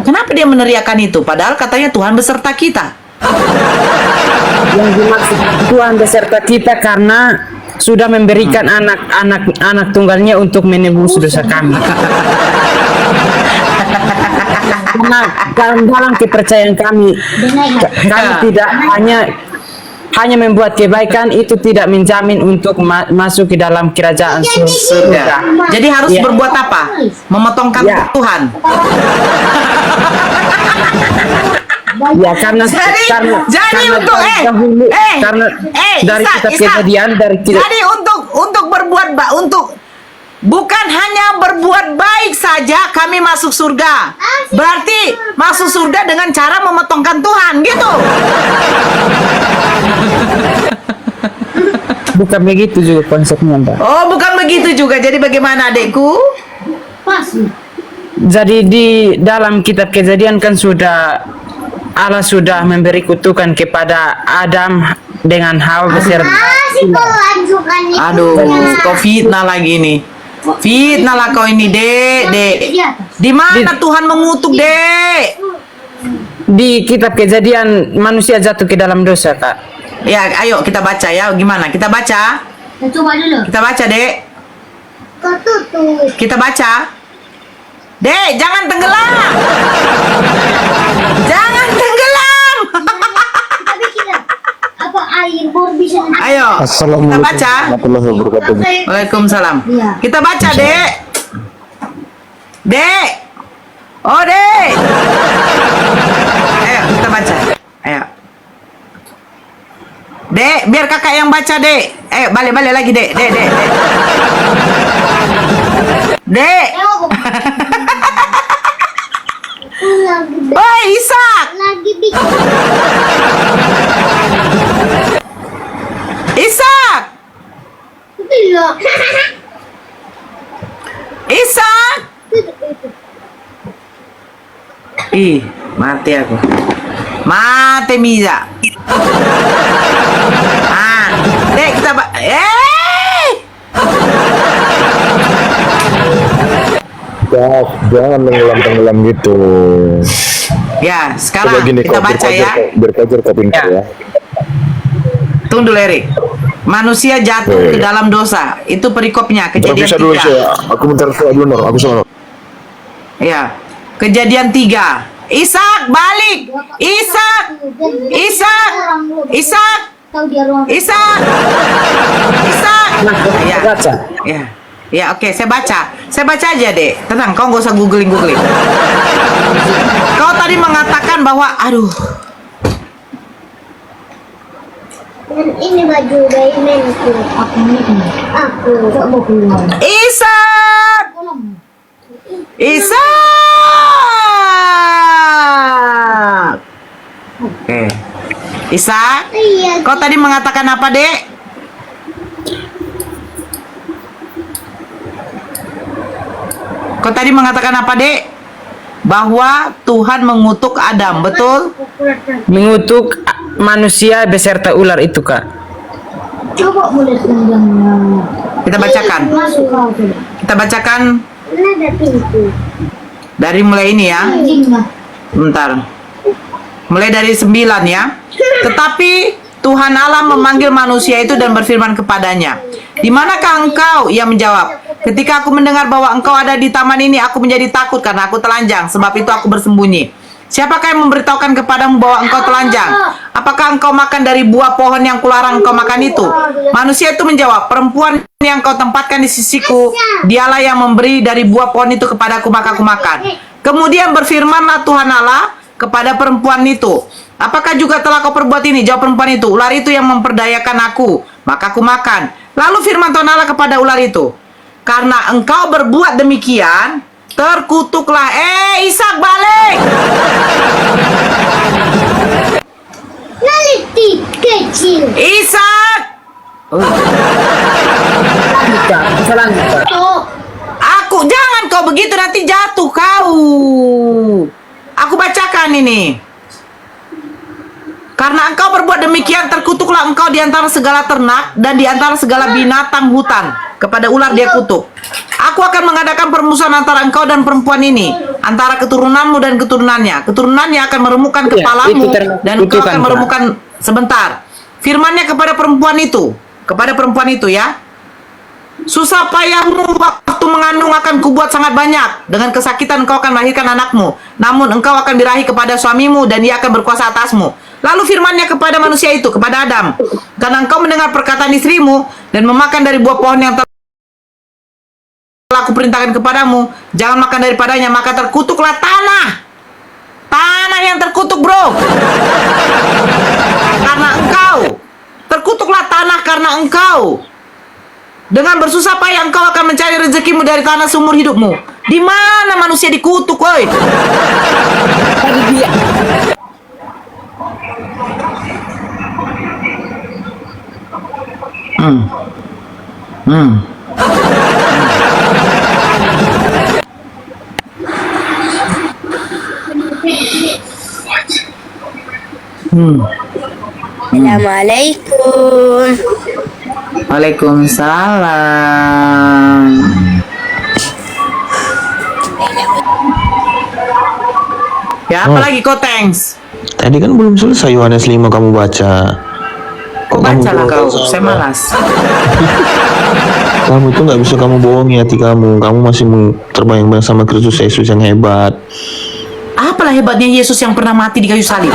Kenapa dia meneriakan itu? Padahal katanya Tuhan beserta kita. Yang dimaksud Tuhan beserta kita karena sudah memberikan anak tunggalnya untuk menebus dosa kami. Karena dalam kepercayaan kami tidak hanya membuat kebaikan, itu tidak menjamin untuk masuk ke dalam kerajaan surga. Jadi harus Ya. berbuat apa? Memotongkan Ya. Tuhan. Ya karena Jadi karena untuk dahulu, karena dari kitab Kejadian, dari Jadi untuk berbuat untuk bukan hanya berbuat baik saja kami masuk surga. Berarti masuk surga dengan cara memotongkan Tuhan, gitu. bukan begitu juga konsepnya, Mbak. Oh, bukan begitu juga. Jadi bagaimana, adekku? Pas. Jadi di dalam kitab Kejadian kan Allah sudah memberi kutukan kepada Adam dengan Hawa beserta. Masih kau lanjutkan itu. Aduh, kau fitnah lagi nih. Fitnah lah kau ini, Dek. Di mana Tuhan mengutuk, Dek? Di kitab Kejadian manusia jatuh ke dalam dosa, Kak. Ya, ayo kita baca ya. Gimana? Kita baca. Kita coba dulu. Kita baca, Dek. Kau tutup. Kita baca. Dek, jangan tenggelam. Jangan tenggelam. Tapi kita apa air baru bisa. Ayo. Kita baca. Waalaikumsalam. Iya. Kita baca, Dek. Dek. Oh, Dek. Ayo, kita baca. Ayo. Dek, biar kakak yang baca, Dek. Ayo, balik lagi, Dek. Dek. Dek. Oi, Ishak. Lagi bikin. Ishak. Iya. Ishak. Ih, mati aku. Mati Miza. Dek kita Jangan tenggelam gitu. Ya, sekarang Coba gini, kita kau baca ya. berkajar kau pintar ya. Tunggu dulu, Erik. Manusia jatuh ke dalam dosa. Itu perikopnya, kejadian Bisa dulu 3. saya. Aku minta dulu Nur. Aku sama. Ya. Kejadian 3. Ishak, balik. Ishak. Tahu dia ruang. Ishak. Ya. Baca. Ya. Ya, oke, saya baca. Saya baca aja, Dek. Tenang, kau nggak usah googling. Kau tadi mengatakan bahwa, aduh, Dan ini baju Baymenku. Aku tak mau keluar. Ishak. Ishak. Oke. Ishak, Iya. kau tadi mengatakan apa, Dek? Kau tadi mengatakan apa, Dek? Bahwa Tuhan mengutuk Adam, betul? Mengutuk manusia beserta ular itu, Kak. Coba mulai tendangnya. Kita bacakan. Masuk kau coba. Kita bacakan Ini ada pintu. dari mulai ini ya. Anjingnya. Bentar. Mulai dari 9 ya. Tetapi Tuhan Allah memanggil manusia itu dan berfirman kepadanya, "Di manakah engkau?" Ia menjawab, "Ketika aku mendengar bahwa engkau ada di taman ini, aku menjadi takut karena aku telanjang. Sebab itu aku bersembunyi. Siapakah yang memberitahukan kepadamu bahwa engkau telanjang? Apakah engkau makan dari buah pohon yang kularang engkau makan itu?" Manusia itu menjawab, "Perempuan yang kau tempatkan di sisiku, dialah yang memberi dari buah pohon itu kepadaku, maka aku makan." Kemudian berfirmanlah Tuhan Allah kepada perempuan itu, "Apakah juga telah kau perbuat ini?" Jawab perempuan itu, "Ular itu yang memperdayakan aku, maka aku makan." Lalu firman Tuhan Allah kepada ular itu, "Karena engkau berbuat demikian, terkutuklah." Ishak, balik. Naliti kecil. Ishak. Selanjutnya. Oh, Jangan kau begitu, nanti jatuh kau. Aku bacakan ini. "Karena engkau berbuat demikian, terkutuklah engkau di antara segala ternak dan di antara segala binatang hutan." Kepada ular dia kutuk, "Aku akan mengadakan permusuhan antara engkau dan perempuan ini, antara keturunanmu dan keturunannya. Keturunannya akan meremukkan Ya, kepalamu itu termasuk dan itu engkau kan, akan Kak. meremukkan sebentar. Firmannya kepada perempuan itu ya. Susah payahmu waktu mengandung akan kubuat sangat banyak. Dengan kesakitan engkau akan melahirkan anakmu. Namun engkau akan birahi kepada suamimu dan dia akan berkuasa atasmu. Lalu firmannya kepada manusia itu, kepada Adam. Karena engkau mendengar perkataan istrimu dan memakan dari buah pohon yang telah aku perintahkan kepadamu, jangan makan daripadanya, maka terkutuklah tanah. Tanah yang terkutuk, bro. Karena engkau. Terkutuklah tanah karena engkau. Dengan bersusah payah engkau akan mencari rezekimu dari tanah seumur hidupmu. Di mana manusia dikutuk, woi? Tadi dia Assalamualaikum. Waalaikumsalam. Ya, apalagi kau thanks. Tadi kan belum selesai Yohanes 5 kamu baca. Kau kamu baca lah kau, bohong saya sama? malas. Kamu itu nggak bisa kamu bohongi hati kamu. Kamu masih terbayang-bayang sama Kristus Yesus yang hebat. Apalah hebatnya Yesus yang pernah mati di kayu salib?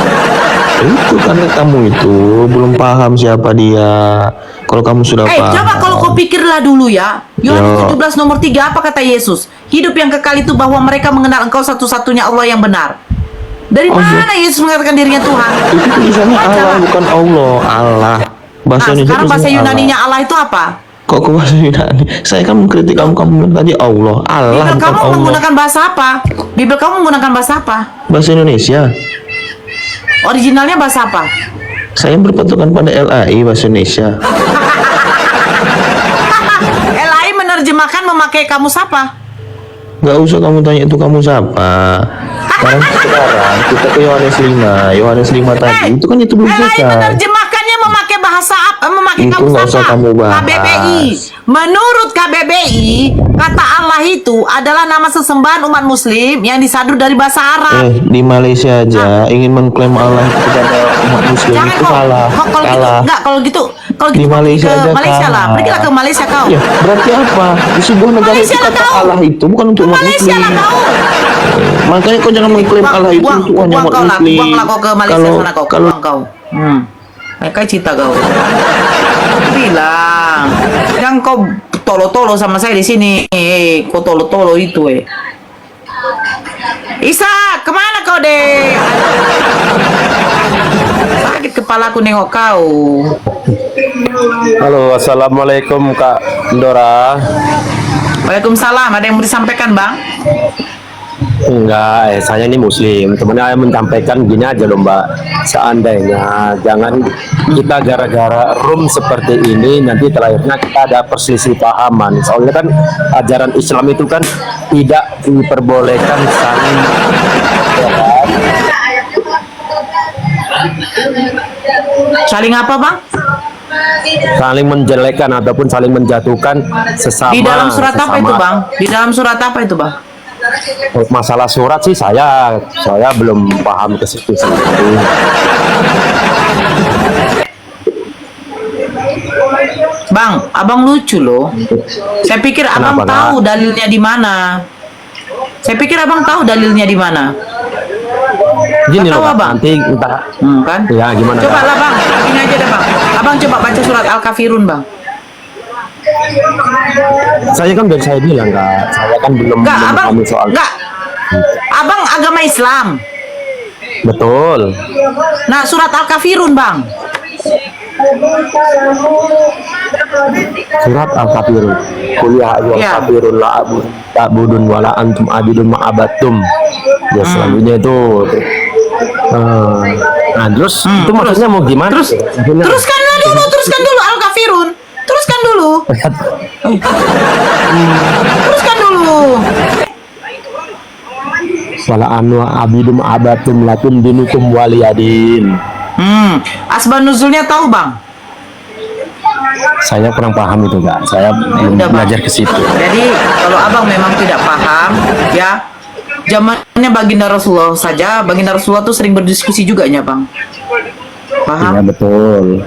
Itu karena kamu itu belum paham siapa dia. Kalau kamu sudah paham. Coba kalau kau pikirlah dulu ya. Yohanes Yo. 17 nomor 3 apa kata Yesus? Hidup yang kekal itu bahwa mereka mengenal engkau satu-satunya Allah yang benar. Dari mana Yesus mengatakan dirinya Tuhan? Itu tulisannya Baca Allah lah. bukan Allah. Allah. Bahasa Nah, Indonesia sekarang bahasa tulisannya Yunaninya Allah itu apa? Kok ke bahasa Yunani? Saya kan mengkritik kamu bilang tadi Allah. Allah Bibel bukan kamu Allah. menggunakan bahasa apa? Bibel kamu menggunakan bahasa apa? Bahasa Indonesia. Originalnya bahasa apa? Saya berpatokan pada LAI bahasa Indonesia. LAI menerjemahkan memakai kamu siapa? Gak usah kamu tanya itu kamu siapa. Sekarang kita ke Yohanes 5. Yohanes 5 tadi itu kan itu belum LAI selesai. menerjemahkannya memakai bahasa apa? Memakai Itu kamu nggak usah siapa? kamu bahas. KBBI. Menurut KBBI, kata Allah itu adalah nama sesembahan umat Muslim yang disadur dari bahasa Arab. Di Malaysia aja ingin mengklaim Allah itu kepada umat Muslim Jangan itu kok. salah. Kalau gitu, Salah. enggak kalau gitu Di kau pergi Malaysia ke aja Malaysia lah. salah. Pergilah ke Malaysia kau. Ya, berarti apa? Di sebuah negara Malaysia itu lah kata kau. Allah itu bukan untuk umat Malaysia Muslim. lah kau. Makanya kau jangan mengklaim Allah itu untuk hanya umat kau lah, Muslim. buanglah kau ke Malaysia sana kau, kalau buang kau. Kayak cita kau. Bilang, yang kau tolo-tolo sama saya di sini. Kau tolo-tolo itu Isa, kemana kau deh? Sakit kepalaku nengok kau. Halo, assalamualaikum Kak Dora. Waalaikumsalam. Ada yang mau disampaikan, Bang? Enggak, saya ini Muslim. Temennya saya menyampaikan gini aja loh Mbak. Seandainya jangan kita gara-gara room seperti ini nanti terakhirnya kita ada perselisih pahaman. Soalnya kan ajaran Islam itu kan tidak diperbolehkan saling Saling apa, Bang? saling menjelekkan ataupun saling menjatuhkan sesama. Di dalam surat apa sesama. itu, Bang? Di dalam surat apa itu, Bang? Masalah surat sih saya belum paham ke situ sih. Bang, abang lucu loh. Saya pikir abang Kenapa, tahu Kak? dalilnya di mana. Saya pikir abang tahu dalilnya di mana. Gini Nggak loh tahu, Kak, Abang. nanti entah Kan? ya gimana Coba Kak? lah, Bang. Ini aja deh, Bang. Abang coba baca surat Al-Kafirun, Bang. Saya kan dari saya bilang Kak, saya kan belum Enggak, abang. memahami soal. Enggak. Abang agama Islam. Betul. Nah, surat Al-Kafirun, Bang. Surat Al-Kafirun. Kuliah Iya. Al-Kafirun la ta'budun wa la antum abidun ma'abattum. Ya selanjutnya itu nah terus itu maksudnya mau gimana? Maksudnya- Teruskan dulu Al-Kafirun. Teruskan dulu. Teruskan dulu. wala anu abidum abatum lakum dinukum waliyadin. Asbab nuzulnya tahu, Bang? Saya kurang paham itu Kak. Saya belum Udah, Bang. belajar ke situ. Jadi kalau abang memang tidak paham, ya zamannya baginda Rasulullah saja, baginda Rasulullah tuh sering berdiskusi juga ya Bang. Paham? Ya betul.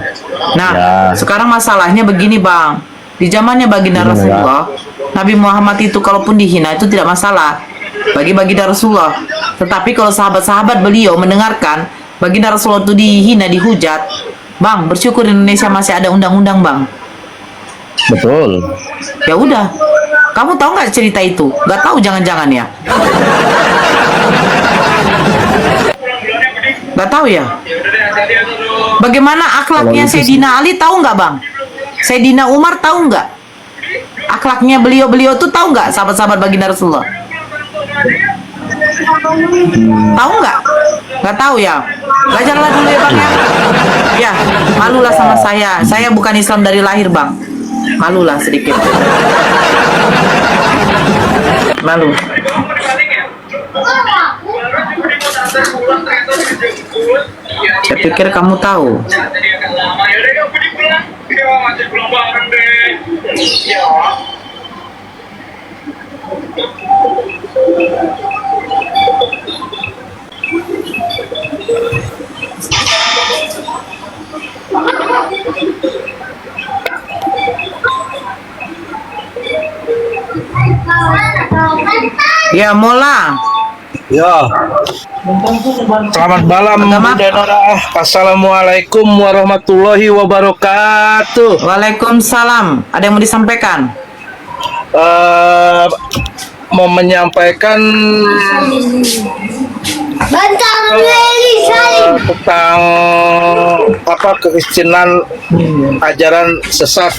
Nah, Ya. sekarang masalahnya begini Bang. Di zamannya baginda Gimana, Rasulullah, Nabi Muhammad itu kalaupun dihina itu tidak masalah bagi baginda Rasulullah. Tetapi kalau sahabat-sahabat beliau mendengarkan baginda Rasulullah itu dihina, dihujat, Bang, bersyukur Indonesia masih ada undang-undang Bang. Betul. Ya udah, kamu tahu nggak cerita itu? Nggak tahu jangan-jangan ya? Nggak tahu ya? Bagaimana akhlaknya Kalau itu Sayyidina Ali, tahu nggak Bang? Sayyidina Umar tahu nggak? Akhlaknya beliau-beliau tuh tahu nggak sahabat-sahabat baginda Rasulullah? Tahu nggak? Nggak tahu ya? Belajarlah dulu ya Bang ya. Ya, malulah sama saya. Saya bukan Islam dari lahir Bang. Malulah sedikit. Malu. Saya pikir kamu tahu. Ya, Mola. Ya. Selamat malam, Agama. Bunda Nora. Assalamualaikum warahmatullahi wabarakatuh. Waalaikumsalam. Ada yang mau disampaikan? Mau menyampaikan Bantang Meli Salim. tentang apa kekristenan, ajaran sesat.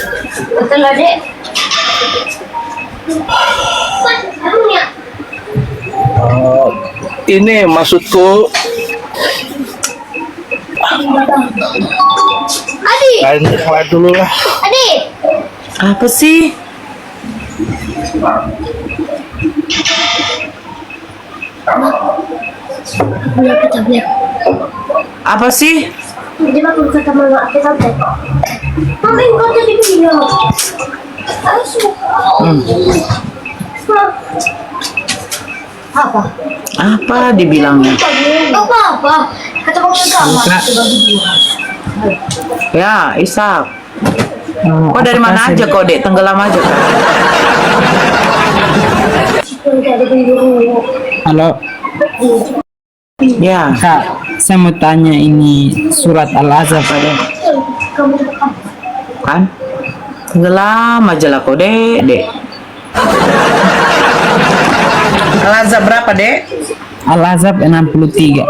Betul adik. Ini maksudku, Adik, lain dulu lah. adik. Apa sih? Biar kita biar. Apa sih? Dia mau kata mama aku santai. Mama yang kata di video. Apa? Apa dibilangnya? Apa? Kata mau agama. Ya, Ishak. Kok dari mana aja kok, Dek? Tenggelam aja kan? Halo Ya. Kak, saya mau tanya ini surat Al-Azab ada. Kan? Tenggelam aja lah kok, Dek. Al-Azab berapa, Dek? Al-Azab 63.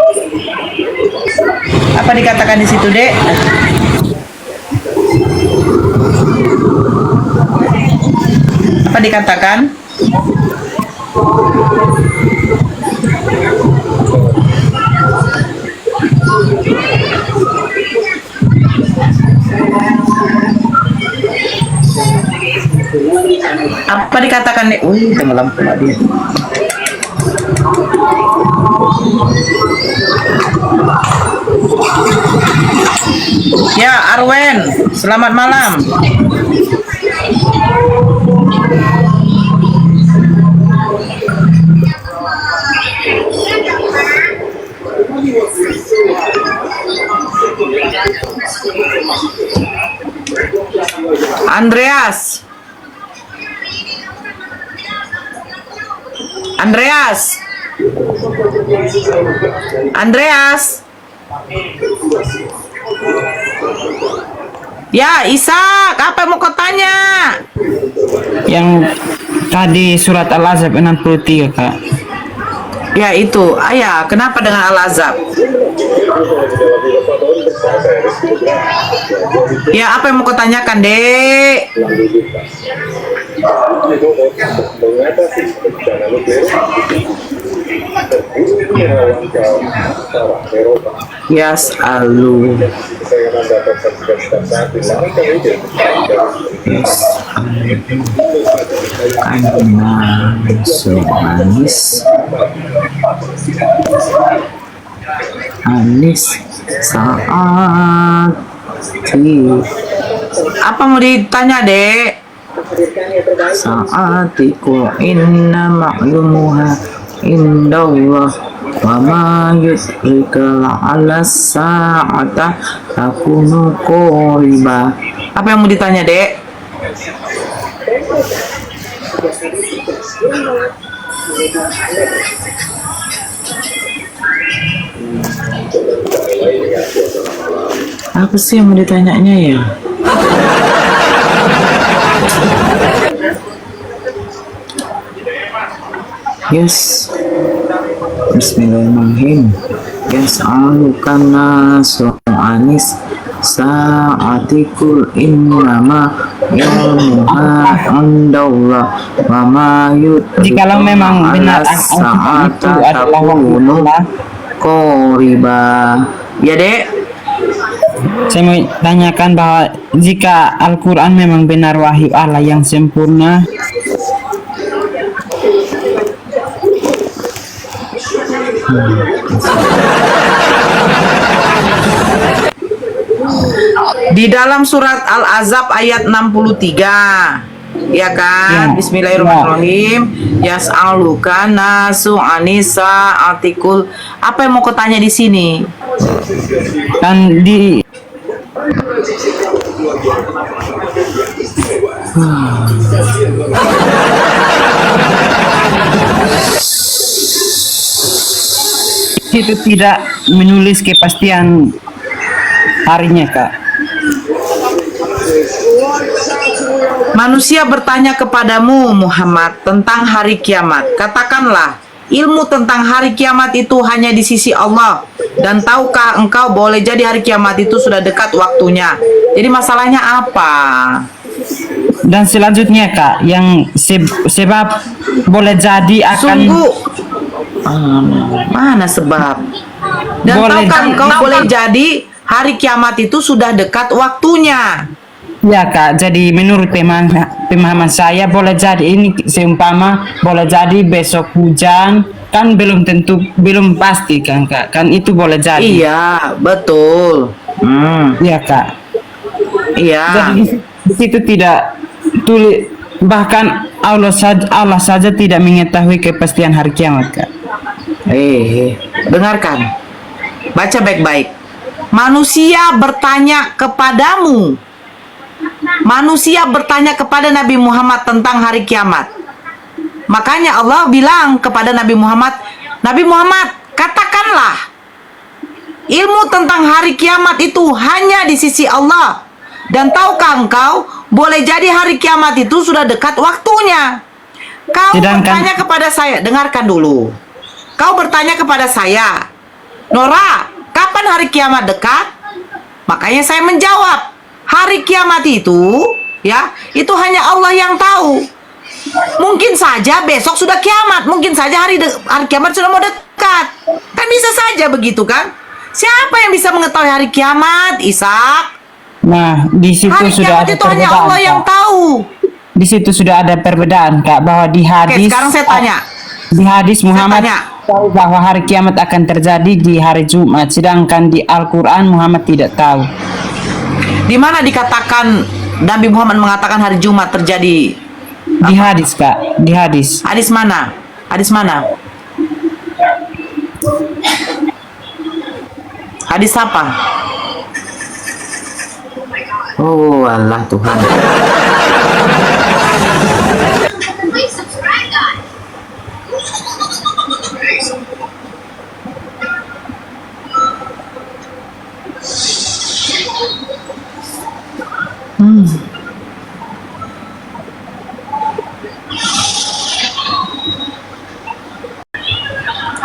Apa dikatakan di situ, Dek? Apa dikatakan? Apa dikatakan, Dek? Wih, tenggelam pula dia. Ya, Arwen, selamat malam. Andreas. Andreas. Andreas. Ya, Ishak, apa yang mau kau tanya? Yang tadi surat Al-Azab 63, Kak. Ya, itu. Ayah, kenapa dengan Al-Azab? Ya, apa yang mau kau tanyakan, Dek? Yes, alu. Yes, karena manis, manis saat apa mau ditanya, Dek? Saatiku inna ma'lumuha indallah wa ma yudrika la'alla sa'ata takunu qariba. Apa yang mau ditanya, Dek? Apa sih yang mau ditanyanya ya? Yes. Bismillahirrahmanirrahim. Yas'alukan nasu anis sa'atikul innama ilmuha indallah wa ma yudrika Jikalau memang benar itu adalah wahyu Allah, qariba. Ya, Dek. saya mau tanyakan bahwa jika Al-Quran memang benar wahyu Allah yang sempurna, Di dalam surat Al-Ahzab ayat 63, ya kan? Ya. Bismillahirrahmanirrahim. Yas'aluka nasu anisa artikul. Apa yang mau kau tanya di sini? kan di itu tidak menulis kepastian harinya, Kak. Manusia bertanya kepadamu, Muhammad, tentang hari kiamat. Katakanlah, ilmu tentang hari kiamat itu hanya di sisi Allah. Dan tahukah engkau boleh jadi hari kiamat itu sudah dekat waktunya. Jadi masalahnya apa? Dan selanjutnya, Kak, yang sebab boleh jadi akan Sungguh. Mana sebab? Dan Boleh tahukah jadi- engkau boleh jadi hari kiamat itu sudah dekat waktunya. ya, Kak. Jadi menurut pemahaman saya boleh jadi ini seumpama boleh jadi besok hujan, kan belum tentu, belum pasti kan, Kak. Kan itu boleh jadi. Iya, betul. Iya, Kak. Iya. Jadi di situ tidak tulis, bahkan Allah saja tidak mengetahui kepastian hari kiamat, Kak. Dengarkan. Baca baik-baik. Manusia bertanya kepadamu. Manusia bertanya kepada Nabi Muhammad tentang hari kiamat. Makanya Allah bilang kepada Nabi Muhammad, Nabi Muhammad, katakanlah, ilmu tentang hari kiamat itu hanya di sisi Allah. Dan tahukah engkau, boleh jadi hari kiamat itu sudah dekat waktunya. Kau Sedangkan- bertanya kepada saya, dengarkan dulu. Kau bertanya kepada saya, Nora, kapan hari kiamat dekat? Makanya saya menjawab, hari kiamat itu, ya, itu hanya Allah yang tahu. Mungkin saja besok sudah kiamat, mungkin saja hari kiamat sudah mau dekat. Kan bisa saja begitu kan? Siapa yang bisa mengetahui hari kiamat, Ishak? Nah, di situ Hari sudah kiamat ada itu hanya perbedaan, Allah yang Kak. tahu. Di situ sudah ada perbedaan, Kak, bahwa di Oke, hadis sekarang saya tanya. di hadis Muhammad tanya. tahu bahwa hari kiamat akan terjadi di hari Jumat, sedangkan di Al-Quran Muhammad tidak tahu. Di mana dikatakan Nabi Muhammad mengatakan hari Jumat terjadi? Di hadis, Kak, di hadis. Hadis mana? Hadis mana? Hadis apa? Oh Allah Tuhan.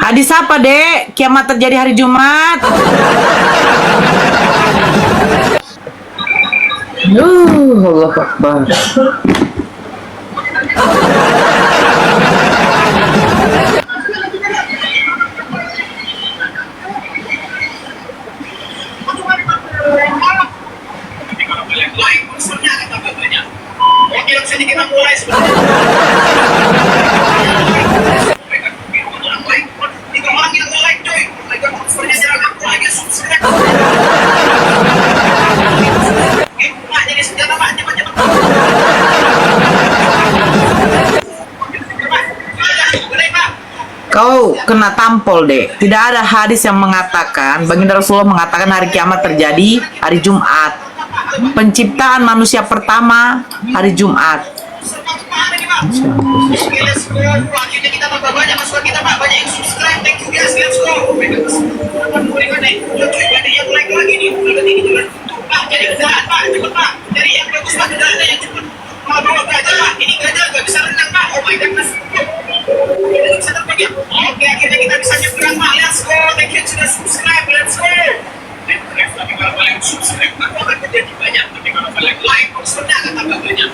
Hadis apa, Dek? Kiamat terjadi hari Jumat. Allah Akbar. Kau kena tampol, Dek. Tidak ada hadis yang mengatakan, baginda Rasulullah mengatakan hari kiamat terjadi hari Jumat. Penciptaan manusia pertama hari Jumat. Oke, akhirnya kita bisa nyebrang, Pak. Let's go. Thank you sudah subscribe. Let's go. Tapi kalau kalian subscribe, aku akan menjadi banyak. Tapi kalau kalian like, maksudnya akan tambah banyak.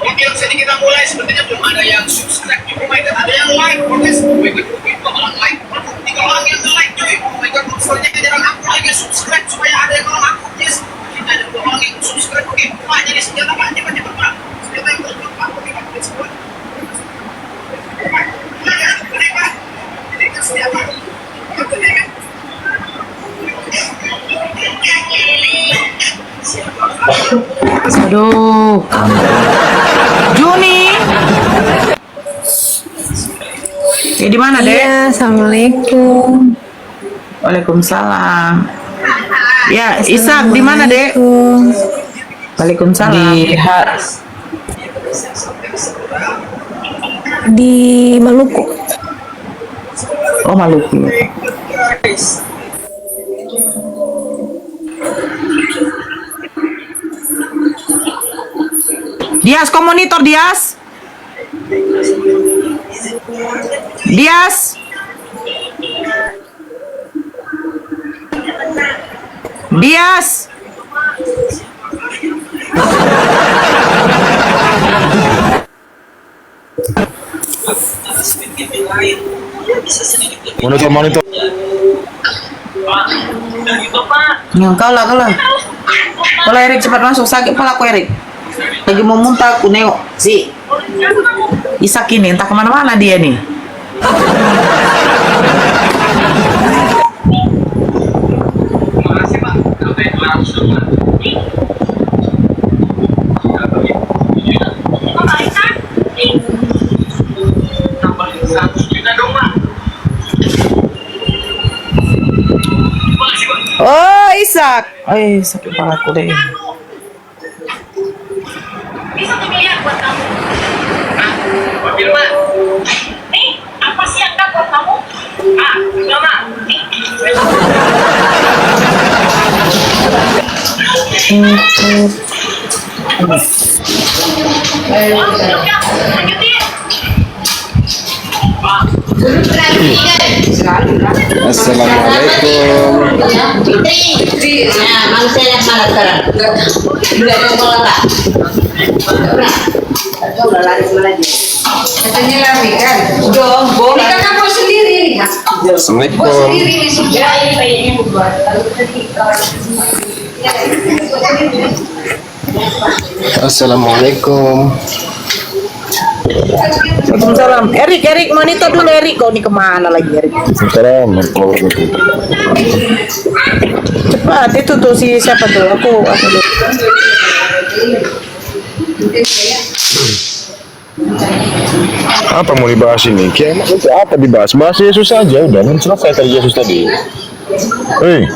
Oke, langsung kita mulai. Sepertinya belum ada yang subscribe. Oh my God, ada yang like. Oke, oh my God, itu orang like. 3 orang yang like, coy. Oh my God, maksudnya jarang aku lagi subscribe supaya ada yang orang aku. Yes, kita ada 2 orang yang subscribe. Oke, Pak, jadi senjata Pak. Cepat, Pak. Senjata yang berjuang, Pak. Oke, Pak, let's go. Aduh. Juni. Di mana, Dek? Iya, assalamualaikum. Waalaikumsalam. Ya, Ishak di mana, Dek? Waalaikumsalam. Di Maluku. Oh, Maluku. Dias, kau monitor, Dias. Dias. Dias. Monitor. Kau lah. Kalau Erik cepat masuk, sakit kepala aku, Erik. Lagi mau muntah, aku nengok si Ishak ini entah kemana-mana dia nih. Oh, Ishak. Sakit kepala aku deh. Bisa tuh miliar buat kamu. Mobil mah. Nih, apa sih yang tak buat kamu? Enggak mah. Assalamualaikum. Fitri, nah manusia yang mana sekarang? Udah mau apa? Udah lari kemana aja? Katanya lari kan? Dong, boleh kan kamu sendiri nih? Assalamualaikum. Sendiri nih sudah ini kayaknya buat. Assalamualaikum. Waalaikumsalam. Erik, monitor dulu Erik. Kau nih kemana lagi Erik? Cepat, itu tuh si siapa tuh? Aku dulu. Apa mau dibahas ini? Kiamat itu apa dibahas? Bahas Yesus aja udah, kan selesai tadi Yesus tadi. Hei.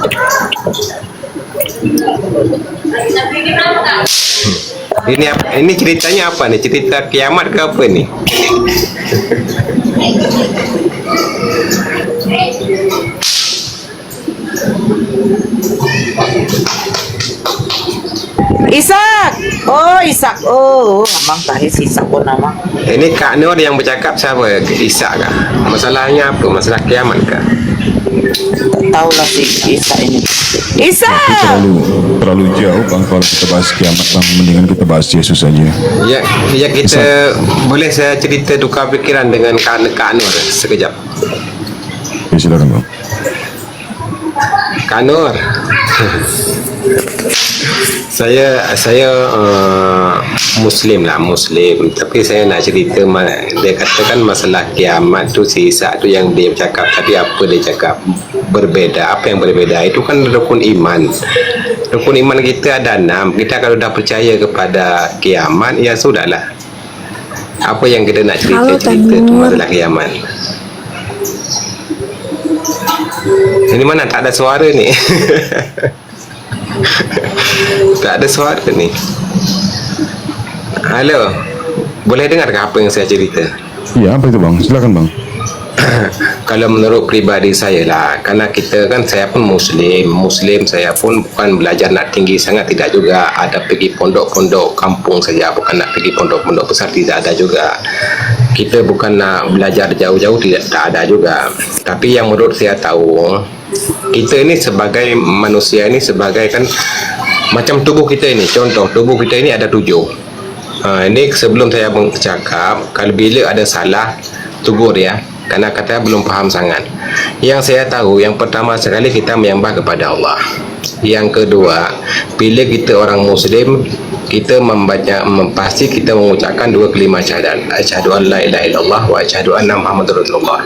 Ini ceritanya apa nih? Cerita kiamat ke apa nih? Ishak. Oh, Amang tahu si Ishak pun nama. Ini Kak Nur yang bercakap siapa? Isa kah? Masalahnya apa? Masalah kiamat kah? Tak tahulah si Ishak ini. Ishak. Terlalu jauh bang kalau kita bahas kiamat bang, mendingan kita bahas Yesus saja. Ya kita boleh saya cerita tukar pikiran dengan Kak Nur sekejap. Ya, silakan bang. Kak Nur. saya Muslim, tapi saya nak cerita dia katakan masalah kiamat tu si Isa tu yang dia cakap tadi, apa dia cakap berbeza. Apa yang berbeza itu kan rukun iman kita ada 6. Kita kalau dah percaya kepada kiamat ya sudahlah. Apa yang kita nak cerita tu masalah kiamat. Ini mana tak ada suara ni? Tak ada suara ni. Halo. Boleh dengar ke apa yang saya cerita? Ya, apa itu bang? Silakan bang. Kalau menurut peribadi saya lah, karena kita kan, saya pun Muslim saya pun bukan belajar nak tinggi sangat, tidak juga. Ada pergi pondok-pondok kampung saja, bukan nak pergi pondok-pondok besar, tidak ada juga. Kita bukan nak belajar jauh-jauh, tak ada juga. Tapi yang menurut saya tahu, kita ini sebagai manusia ini sebagai kan macam tubuh kita ini. Contoh, tubuh kita ini ada 7. Ini sebelum saya bercakap, kalau bila ada salah, tegur ya, karena kata belum faham sangat. Yang saya tahu, yang pertama sekali kita menyembah kepada Allah. Yang kedua, bila kita orang Muslim, kita pasti kita mengucapkan 2 kalimah syahadat. Asyhadu an la ilaha illallah wa asyhadu anna Muhammadar Rasulullah.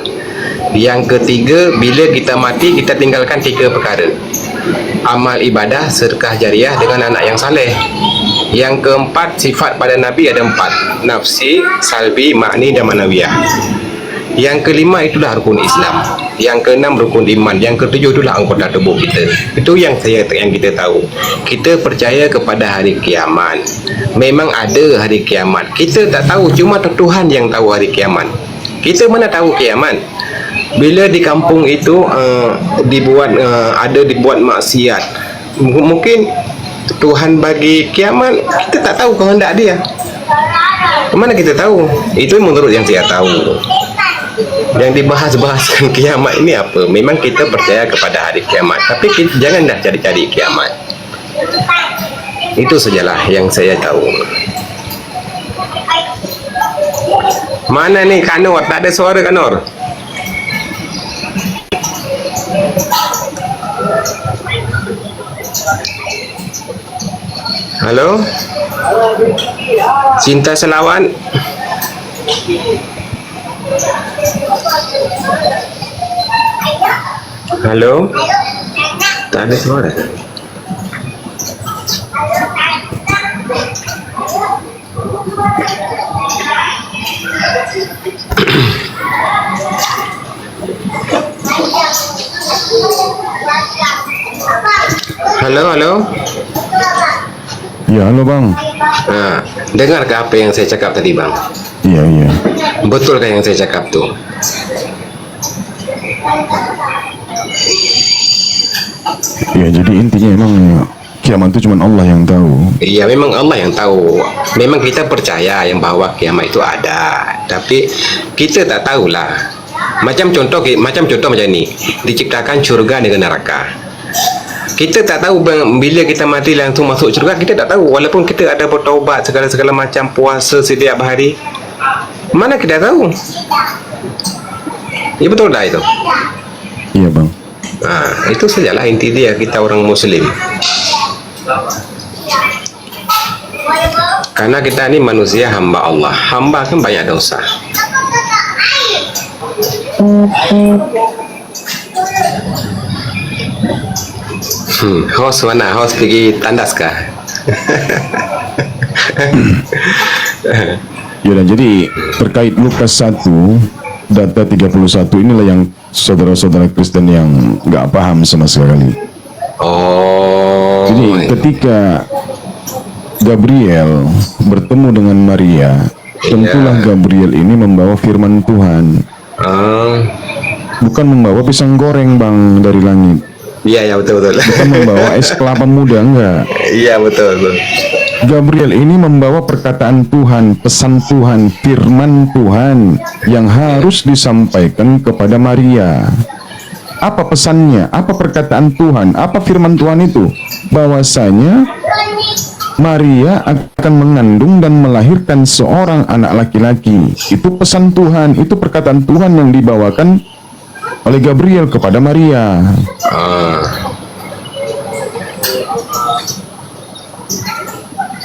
Yang ketiga, bila kita mati, kita tinggalkan 3 perkara. Amal ibadah, sedekah jariah dengan anak yang saleh. Yang keempat, sifat pada Nabi ada 4. Nafsi, salbi, makni dan manawiyah. Yang kelima itulah rukun Islam. Yang keenam rukun iman. Yang ketujuh itulah anggota tubuh kita. Itu yang kita tahu. Kita percaya kepada hari kiamat. Memang ada hari kiamat. Kita tak tahu, cuma Tuhan yang tahu hari kiamat. Kita mana tahu kiamat? Bila di kampung itu dibuat maksiat, mungkin Tuhan bagi kiamat, kita tak tahu kehendak dia. Mana kita tahu? Itu menurut yang saya tahu. Yang dibahas-bahaskan kiamat ini apa? Memang kita percaya kepada hari kiamat, tapi jangan dah cari-cari kiamat. Itu sajalah yang saya tahu. Mana ni Kak Nur? Tak ada suara Kak Nur. Halo? Cinta selawat. Halo? Tak ada suara. Halo? Ya, halo bang. Dengar ke apa yang saya cakap tadi bang? Iya. Betul kan yang saya cakap tu? Ya, jadi intinya emang kiamat itu cuma Allah yang tahu. Iya, memang Allah yang tahu. Memang kita percaya yang bahwa kiamat itu ada, tapi kita tak tahulah. Macam contoh macam ni, diciptakan syurga dengan neraka. Kita tak tahu bila kita mati langsung masuk syurga, kita tak tahu. Walaupun kita ada bertaubat segala-segala macam, puasa setiap hari, mana kita tahu? Ya betul dah itu. Iya bang. Itu sajalah inti dia, kita orang Muslim. Karena kita ni manusia hamba Allah. Hamba kan banyak dosa. Host mana? Host pergi tandas kah? Ya, dan jadi terkait Lukas 1 data 31 inilah yang saudara-saudara Kristen yang nggak paham sama sekali. Jadi ketika Gabriel bertemu dengan Maria, tentulah Gabriel ini membawa firman Tuhan. Bukan membawa pisang goreng bang dari langit. Iya betul. Bukan membawa es kelapa muda, enggak. Iya betul. Gabriel ini membawa perkataan Tuhan, pesan Tuhan, firman Tuhan yang harus disampaikan kepada Maria. Apa pesannya? Apa perkataan Tuhan? Apa firman Tuhan itu? Bahwasanya Maria akan mengandung dan melahirkan seorang anak laki-laki. Itu pesan Tuhan, itu perkataan Tuhan yang dibawakan oleh Gabriel kepada Maria.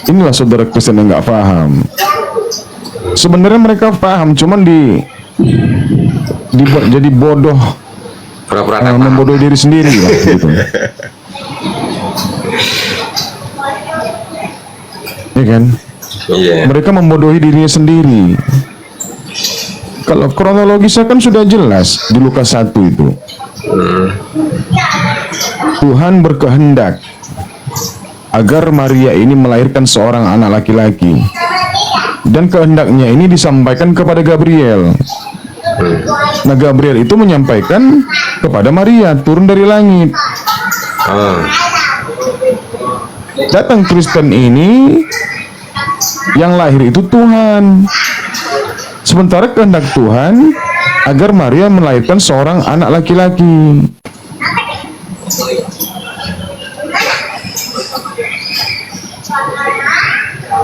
Inilah saudara Kristen yang nggak paham. Sebenarnya mereka paham, cuman dibuat jadi bodoh, membodoh diri sendiri lah, gitu. Ya kan? Mereka membodohi dirinya sendiri. Kalau kronologisnya kan sudah jelas di Lukas 1 itu. Tuhan berkehendak agar Maria ini melahirkan seorang anak laki-laki. Dan kehendaknya ini disampaikan kepada Gabriel. Nah, Gabriel itu menyampaikan kepada Maria turun dari langit. Datang Kristen ini yang lahir itu Tuhan. Sementara kehendak Tuhan agar Maria melahirkan seorang anak laki-laki.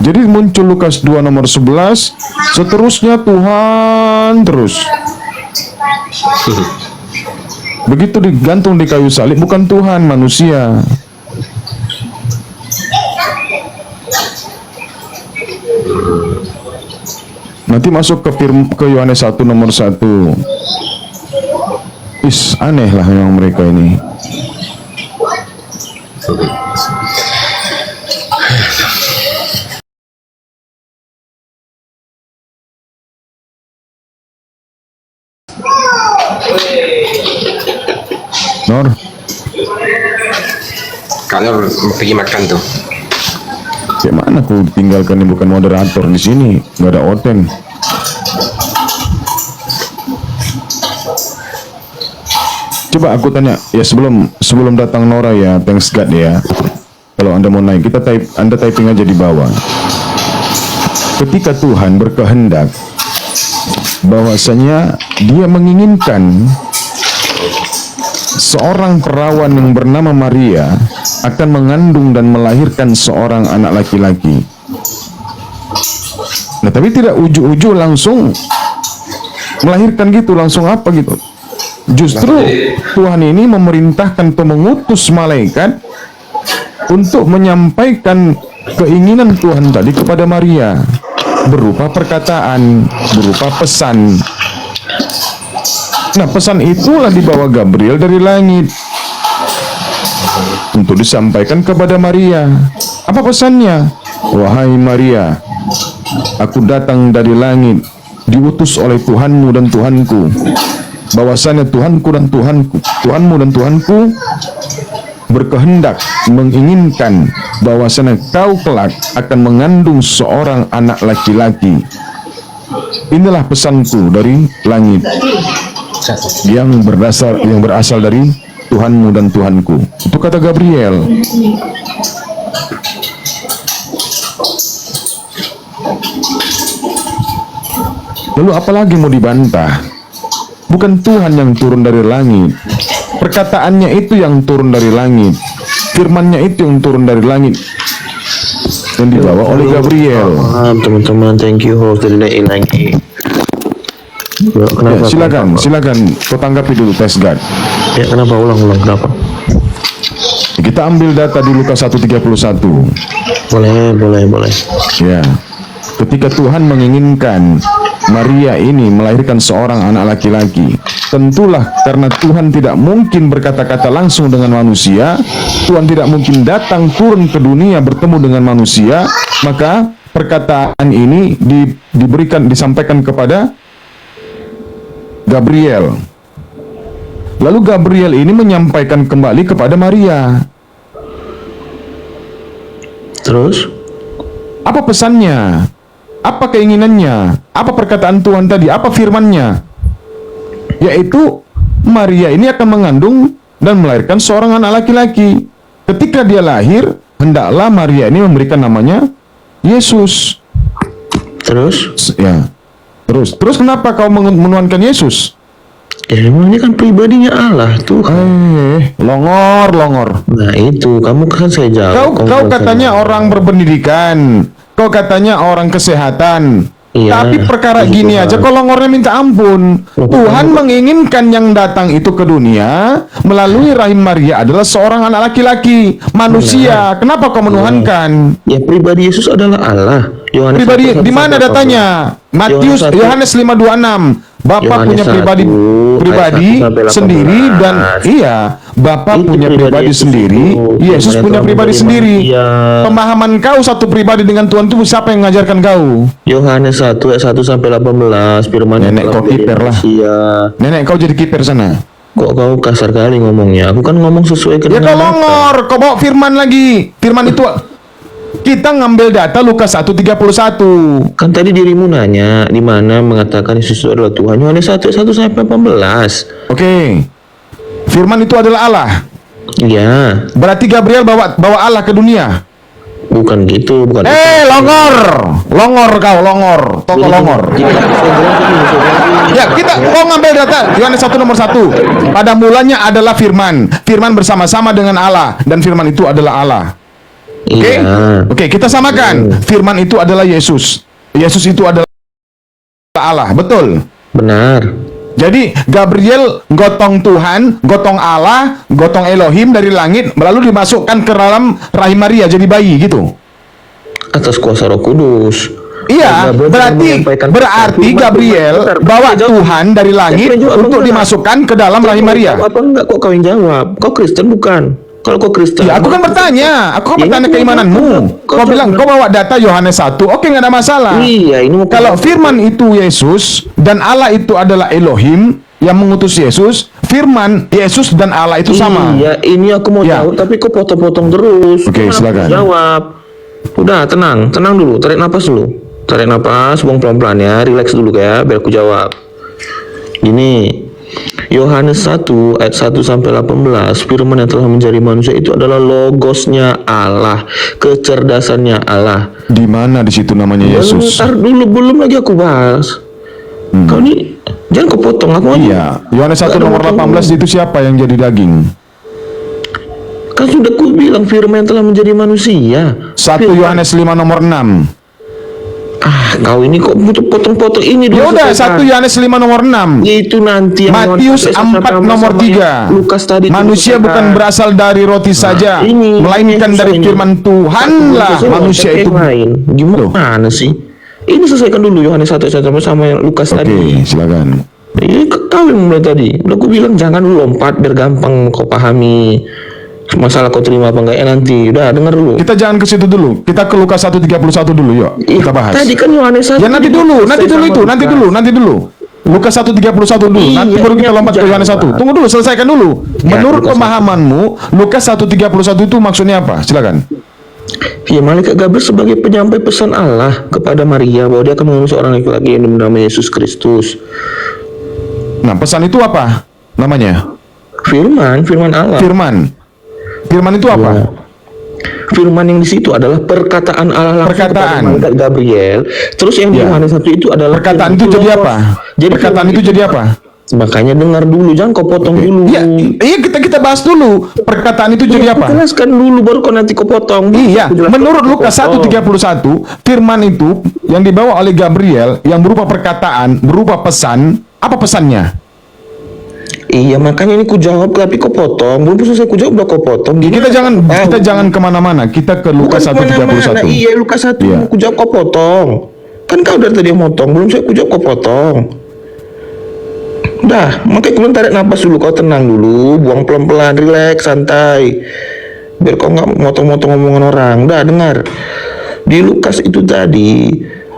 Jadi muncul Lukas 2 nomor 11, seterusnya Tuhan terus. Begitu digantung di kayu salib, bukan Tuhan, manusia. Nanti masuk ke Yohanes 1 nomor 1. Aneh lah memang mereka ini. Nor, Kalau pergi makan tuh. kayak mana aku tinggalkan ini, bukan moderator di sini, nggak ada Oten. Coba aku tanya ya, sebelum datang Nora ya, thanks God ya. Kalau Anda mau naik, Anda typing aja di bawah. Ketika Tuhan berkehendak bahwasanya Dia menginginkan seorang perawan yang bernama Maria akan mengandung dan melahirkan seorang anak laki-laki. Nah, tapi tidak ujuk-ujuk langsung melahirkan gitu, langsung apa gitu. Justru Tuhan ini memerintahkan atau mengutus malaikat untuk menyampaikan keinginan Tuhan tadi kepada Maria berupa perkataan, berupa pesan. Nah, pesan itulah dibawa Gabriel dari langit untuk disampaikan kepada Maria. Apa pesannya? Wahai Maria, aku datang dari langit, diutus oleh Tuhanmu dan Tuhanku. Bahwasanya Tuhanku dan Tuhanku, Tuhanmu dan Tuhanku berkehendak, menginginkan bahwasanya kau kelak akan mengandung seorang anak laki-laki. Inilah pesanku dari langit yang berasal dari Tuhanmu dan Tuhanku. Itu kata Gabriel. Lalu apalagi mau dibantah? Bukan Tuhan yang turun dari langit, perkataannya itu yang turun dari langit, firmannya itu yang turun dari langit dan dibawa oleh Gabriel. Teman-teman, thank you host dari lagi. Ya, silakan kau tanggapi dulu tes guard. Ya, kenapa ulang kenapa? Kita ambil data di Lukas 1:31. Boleh. Ya. Ketika Tuhan menginginkan Maria ini melahirkan seorang anak laki-laki, tentulah karena Tuhan tidak mungkin berkata-kata langsung dengan manusia, Tuhan tidak mungkin datang turun ke dunia bertemu dengan manusia, maka perkataan ini disampaikan kepada Gabriel. Lalu Gabriel ini menyampaikan kembali kepada Maria. Terus? Apa pesannya? Apa keinginannya? Apa perkataan Tuhan tadi? Apa firmannya? Yaitu Maria ini akan mengandung dan melahirkan seorang anak laki-laki. Ketika dia lahir, hendaklah Maria ini memberikan namanya Yesus. Terus? Ya. Terus kenapa kau menuankan Yesus? Ya, memang ini kan pribadinya Allah tuh. Longor. Nah, itu kamu kan saya jawab. Kau katanya orang berpendidikan. Kau katanya orang kesehatan. Iya, tapi perkara gini aja kau longornya minta ampun. Tuhan menginginkan yang datang itu ke dunia melalui rahim Maria adalah seorang anak laki-laki, manusia. Kenapa kau menuhankan? Ya, pribadi Yesus adalah Allah. Pribadi di mana datanya? Yohanes 5:26. Bapak Yohanes punya 1, pribadi ayat 1 sampai 18. sendiri dan iya, Bapak Itu punya pribadi pribadi Yesus sendiri, itu, Yesus firman yang punya telah pribadi menjadi sendiri. manusia. Pemahaman kau satu pribadi dengan Tuhan itu siapa yang mengajarkan kau? Yohanes 1 ayat 1 sampai 18, firman yang Nenek telah kau menjadi kiper lah. manusia. Nenek kau jadi kiper sana. Kok kau kasar kali ngomongnya? Aku kan ngomong sesuai Ya dengan kau data. longor, kau bawa firman lagi. Firman itu kita ngambil data Lukas 1:31. Kan tadi dirimu nanya di mana mengatakan Yesus itu adalah Tuhan. Yohanes 1 ayat 1 sampai 18. Oke. Firman itu adalah Allah. Iya, Berarti Gabriel bawa Allah ke dunia. bukan gitu, bukan. Longor. Longor kau, longor. Toko longor. Ya, kau ngambil data Yohanes 1 nomor 1. Pada mulanya adalah firman. Firman bersama-sama dengan Allah dan firman itu adalah Allah. Oke? Iya. Oke, kita samakan. Firman itu adalah Yesus. Yesus itu adalah Allah, betul? Benar. Jadi Gabriel gotong Tuhan, gotong Allah, gotong Elohim dari langit, lalu dimasukkan ke dalam rahim Maria jadi bayi gitu. Atas kuasa Roh Kudus. Iya, berarti Gabriel bawa Tuhan dari langit untuk dimasukkan ke dalam rahim Maria. Apa enggak kok kau yang jawab? Kau Kristen bukan? Kalau kau Kristen. Ya, aku kan bertanya keimananmu. Kau bilang kau bawa data Yohanes 1, oke nggak ada masalah. Iya, ini Kalau firman itu Yesus dan Allah itu adalah Elohim yang mengutus Yesus, firman Yesus dan Allah itu sama. Iya, ini aku mau jawab tapi kau potong-potong terus. Oke, silakan. Jawab. Udah, tenang dulu, tarik napas dulu. Tarik napas, buang pelan-pelan ya, relax dulu ya, biar aku jawab. Ini Yohanes 1 ayat 1 sampai 18, firman yang telah menjadi manusia itu adalah logosnya Allah, kecerdasannya Allah. Di mana di situ namanya Yesus? Bentar dulu, belum lagi aku bahas. Kau nih jangan kau potong aku. Iya, Yohanes 1 nomor 18 itu siapa yang jadi daging? Kan sudah ku bilang firman yang telah menjadi manusia. 1 Yohanes 5 nomor 6. Kau ini kok butuh potong-potong ini dulu. Ya udah, 1 Yohanes 5 nomor 6. Itu nanti Matius 4 nomor 3. Lukas tadi manusia bukan berasal dari roti saja, melainkan dari firman Tuhan lah manusia itu. Gimana sih? Ini selesaikan dulu Yohanes 1 sama yang Lukas tadi. Oke, silakan. Ini kau yang mulai tadi. Udah aku bilang jangan lu lompat biar gampang kau pahami. Masalah kau terima apa enggak ya nanti. Udah dengar dulu. Kita jangan ke situ dulu. Kita ke Lukas 1:31 dulu yuk. Kita bahas. Tadi kan Yohanes 1. Ya nanti dulu. Lukas 1:31 dulu. Nanti baru kita lompat ke Yohanes 1. Tunggu dulu, selesaikan dulu. Menurut pemahamanmu, Lukas 1:31 itu maksudnya apa? Silakan. Ya, malaikat Gabriel sebagai penyampai pesan Allah kepada Maria bahwa dia akan mengurus seorang laki-laki yang bernama Yesus Kristus. Nah, pesan itu apa namanya? Firman Allah. Firman itu apa? Firman yang di situ adalah perkataan Allah langsung kepada malaikat Gabriel. Terus yang di Yohanes 1 itu adalah perkataan itu jadi apa? Jadi perkataan itu jadi apa? Makanya dengar dulu, jangan kau potong dulu. Iya, kita bahas dulu. Perkataan itu jadi apa? Jelaskan dulu baru kau nanti kau potong. Iya, menurut Lukas 1:31, firman itu yang dibawa oleh Gabriel yang berupa perkataan, berupa pesan, apa pesannya? Iya, makanya ini ku jawab tapi kau potong. Belum selesai ku jawab udah kau potong. Kita jangan kemana-mana. Kita ke Lukas 1:31. Iya, Lukas 1. Ku jawab kau potong. Kan kau dari tadi yang motong. Belum saya ku jawab kau potong. Udah, makanya kau tarik napas dulu. Kau tenang dulu. Buang pelan-pelan, relax, santai. Biar kau nggak motong-motong omongan orang. Udah, dengar. Di Lukas itu tadi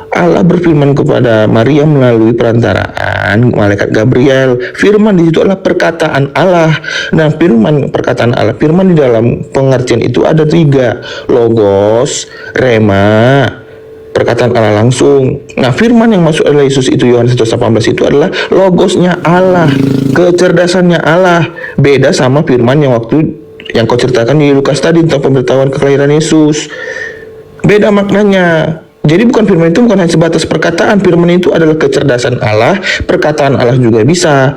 Allah berfirman kepada Maria melalui perantaraan malaikat Gabriel. Firman di situ adalah perkataan Allah. Nah, perkataan Allah, firman di dalam pengertian itu ada 3. Logos, rema, perkataan Allah langsung. Nah, firman yang masuk adalah Yesus itu Yohanes 1:18 itu adalah logosnya Allah, kecerdasannya Allah. Beda sama firman yang waktu yang kau ceritakan di Lukas tadi tentang pemberitahuan kelahiran Yesus. Beda maknanya. Jadi firman itu bukan hanya sebatas perkataan. Firman itu adalah kecerdasan Allah, perkataan Allah juga bisa.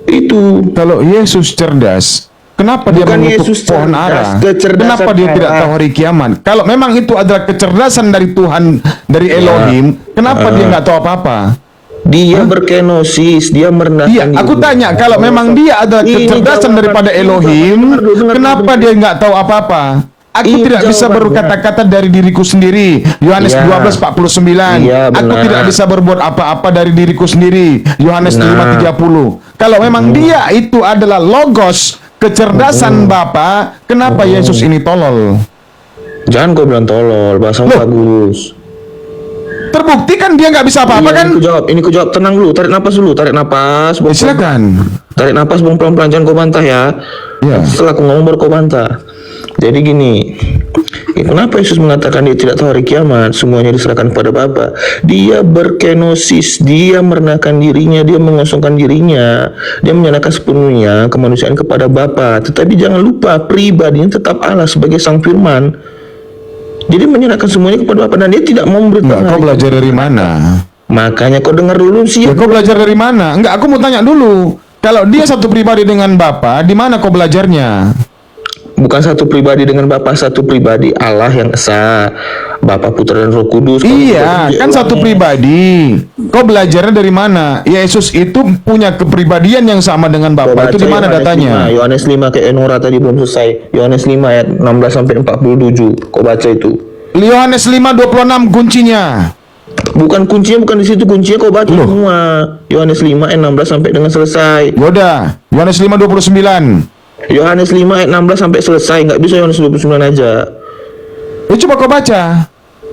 Itu. Kalau Yesus cerdas, kenapa dia mengutuk pohon ara? Kenapa dia tidak tahu hari kiamat? Kalau memang itu adalah kecerdasan dari Tuhan, dari Elohim, kenapa dia nggak tahu apa-apa? Dia berkenosis, dia merendahkan diri. Aku tanya, kalau memang dia adalah kecerdasan daripada Elohim, kenapa dia nggak tahu apa-apa? Aku tidak bisa berkata-kata dari diriku sendiri. Yohanes 12:49. Aku tidak bisa berbuat apa-apa dari diriku sendiri. Yohanes 5:30. Kalau memang dia itu adalah logos, kecerdasan Bapa, kenapa Yesus ini tolol? Jangan kau bilang tolol, bahasa bagus. Terbukti kan dia nggak bisa apa-apa kan? Ini ku jawab, tenang dulu, tarik napas dulu, tarik napas. Silakan. Tarik napas, buang pelan-pelan, jangan kau bantah ya. Setelah aku ngomong baru kau bantah. Jadi gini, kenapa Yesus mengatakan dia tidak tahu hari kiamat, semuanya diserahkan kepada Bapa? Dia berkenosis, dia merendahkan dirinya, dia mengosongkan dirinya, dia menyerahkan sepenuhnya kemanusiaan kepada Bapa. Tetapi jangan lupa, pribadinya tetap Allah sebagai Sang Firman. Jadi menyerahkan semuanya kepada Bapa dan dia tidak mau memberitahu. Kau belajar dari mana? Makanya kau dengar dulu sih. Kau belajar dari mana? Enggak, aku mau tanya dulu. Kalau dia satu pribadi dengan Bapa, di mana kau belajarnya? Bukan satu pribadi dengan Bapa, satu pribadi Allah yang esa, Bapa, Putra dan Roh Kudus. Iya, kan satu pribadi. Kau belajarnya dari mana? Yesus itu punya kepribadian yang sama dengan Bapa. Itu di mana datanya? Yohanes 5 kayak Enora tadi belum selesai. Yohanes 5 ayat 16 sampai 47. Kau baca itu. Yohanes 5:26 kuncinya. Bukan kuncinya, bukan di situ kuncinya, kau baca semua. Yohanes 5 ayat 16 sampai dengan selesai. Yaudah, Yohanes 5:29. Yohanes 5 ayat 16 sampai selesai, nggak bisa Yohanes 29 aja. Coba kau baca.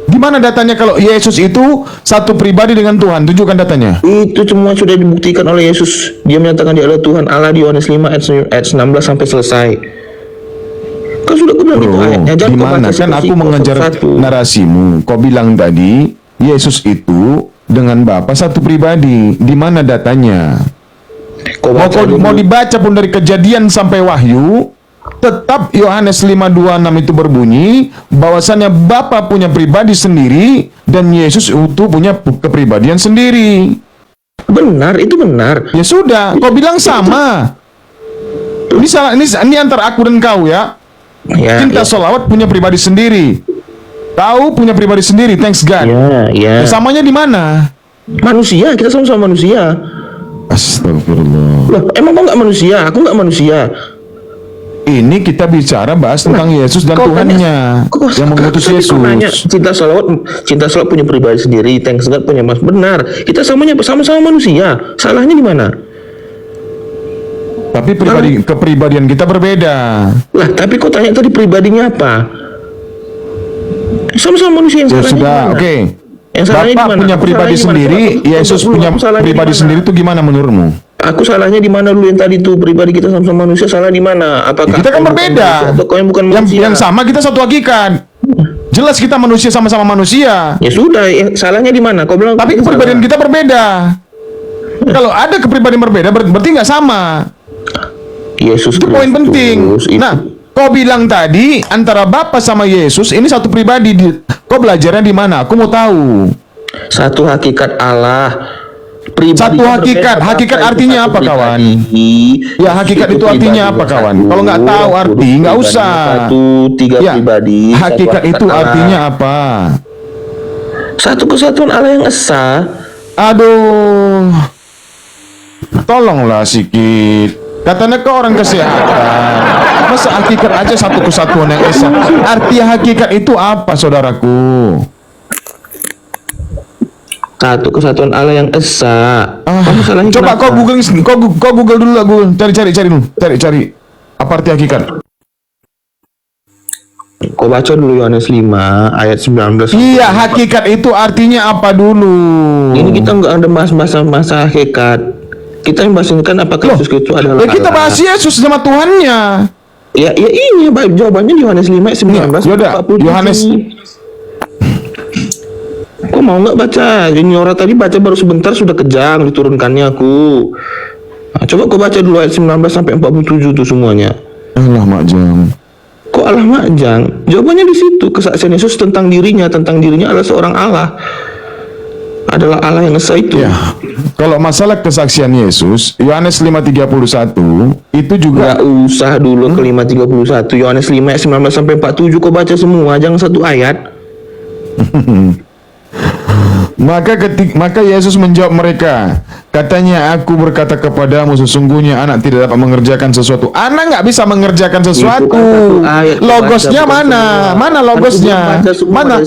Di mana datanya kalau Yesus itu satu pribadi dengan Tuhan? Tunjukkan datanya. Itu semua sudah dibuktikan oleh Yesus. Dia menyatakan dia adalah Tuhan Allah di Yohanes 5 ayat 16 sampai selesai. Kau sudah bilang itu ayatnya. Di mana? Kan aku mengejar narasimu. Kau bilang tadi Yesus itu dengan Bapa satu pribadi. Di mana datanya? Mau dibaca pun dari Kejadian sampai Wahyu, tetap Yohanes 5:26 itu berbunyi bahwasannya Bapa punya pribadi sendiri dan Yesus itu punya kepribadian sendiri. Benar, itu benar. Ya sudah, kau bilang sama. Ini antara aku dan kau ya. Cinta sholawat punya pribadi sendiri. Kau punya pribadi sendiri, thanks God. Ya. Samanya di mana? Manusia, kita sama-sama manusia. Astagfirullah. Loh, emang kau nggak manusia? Aku nggak manusia. Ini kita bicara bahas tentang Yesus dan Tuhannya yang mengutus Yesus. Cinta salawat punya pribadi sendiri, thanks God punya mas. Benar, kita sama-sama manusia. Salahnya di mana? Tapi kepribadian kita berbeda. Lah, tapi kau tanya tadi pribadinya apa? Sama-sama manusia yang salahnya. Sudah, oke. Bapak punya pribadi sendiri, Yesus punya pribadi sendiri itu gimana menurutmu? Aku salahnya di mana dulu yang tadi tuh pribadi kita sama-sama manusia, salah di mana? Apakah kita kan berbeda? Atau kau yang bukan manusia? Yang sama kita satu hakikat. Jelas kita manusia sama-sama manusia. Ya sudah, salahnya di mana? Kau bilang. Tapi kepribadian kita berbeda. Kalau ada kepribadian berbeda berarti nggak sama. Yesus itu poin penting. Nah, kau bilang tadi antara Bapa sama Yesus ini satu pribadi. Kau belajarnya di mana? Aku mau tahu. Satu hakikat Allah. Satu hakikat. Hakikat artinya apa, kawan? Ya, hakikat itu artinya apa, kawan? Kalau nggak tahu arti, nggak usah. Tiga pribadi. Hakikat itu artinya apa? Satu kesatuan Allah yang esa. Aduh, tolonglah sikit. Katanya kau orang kesehatan. Masa hakikat aja satu kesatuan yang esa? Arti hakikat itu apa, saudaraku? Satu kesatuan Allah yang esa. Coba kau Google dulu lah, cari dulu. Cari. Apa arti hakikat? Kau baca dulu Yohanes 5 ayat 19. Iya, hakikat itu artinya apa dulu? Ini kita nggak ada masa hakikat. Kita yang bahas ini kan apakah Yesus itu adalah Allah. Kita bahas Yesus sama Tuhannya. Ya ini jawabannya di Yohanes 5 ayat 19. Yaudah, Yohanes. Kok mau nggak baca? Juniora tadi baca baru sebentar sudah kejang diturunkannya aku. Nah, coba kau baca dulu ayat 19 sampai 47 tuh semuanya. Allah makjang. Kok Allah makjang? Jawabannya di situ. Kesaksian Yesus tentang dirinya adalah seorang Allah. Adalah Allah yang esa itu. Ya. Kalau masalah kesaksian Yesus, Yohanes 5:31 itu juga. Nggak usah dulu ke 5:31. Yohanes 5 ayat 19 sampai 47 kau baca semua, jangan satu ayat. Maka Yesus menjawab mereka, katanya, aku berkata kepadamu, sesungguhnya anak tidak dapat mengerjakan sesuatu. Anak nggak bisa mengerjakan sesuatu. Logosnya mana? Mana logosnya? Mana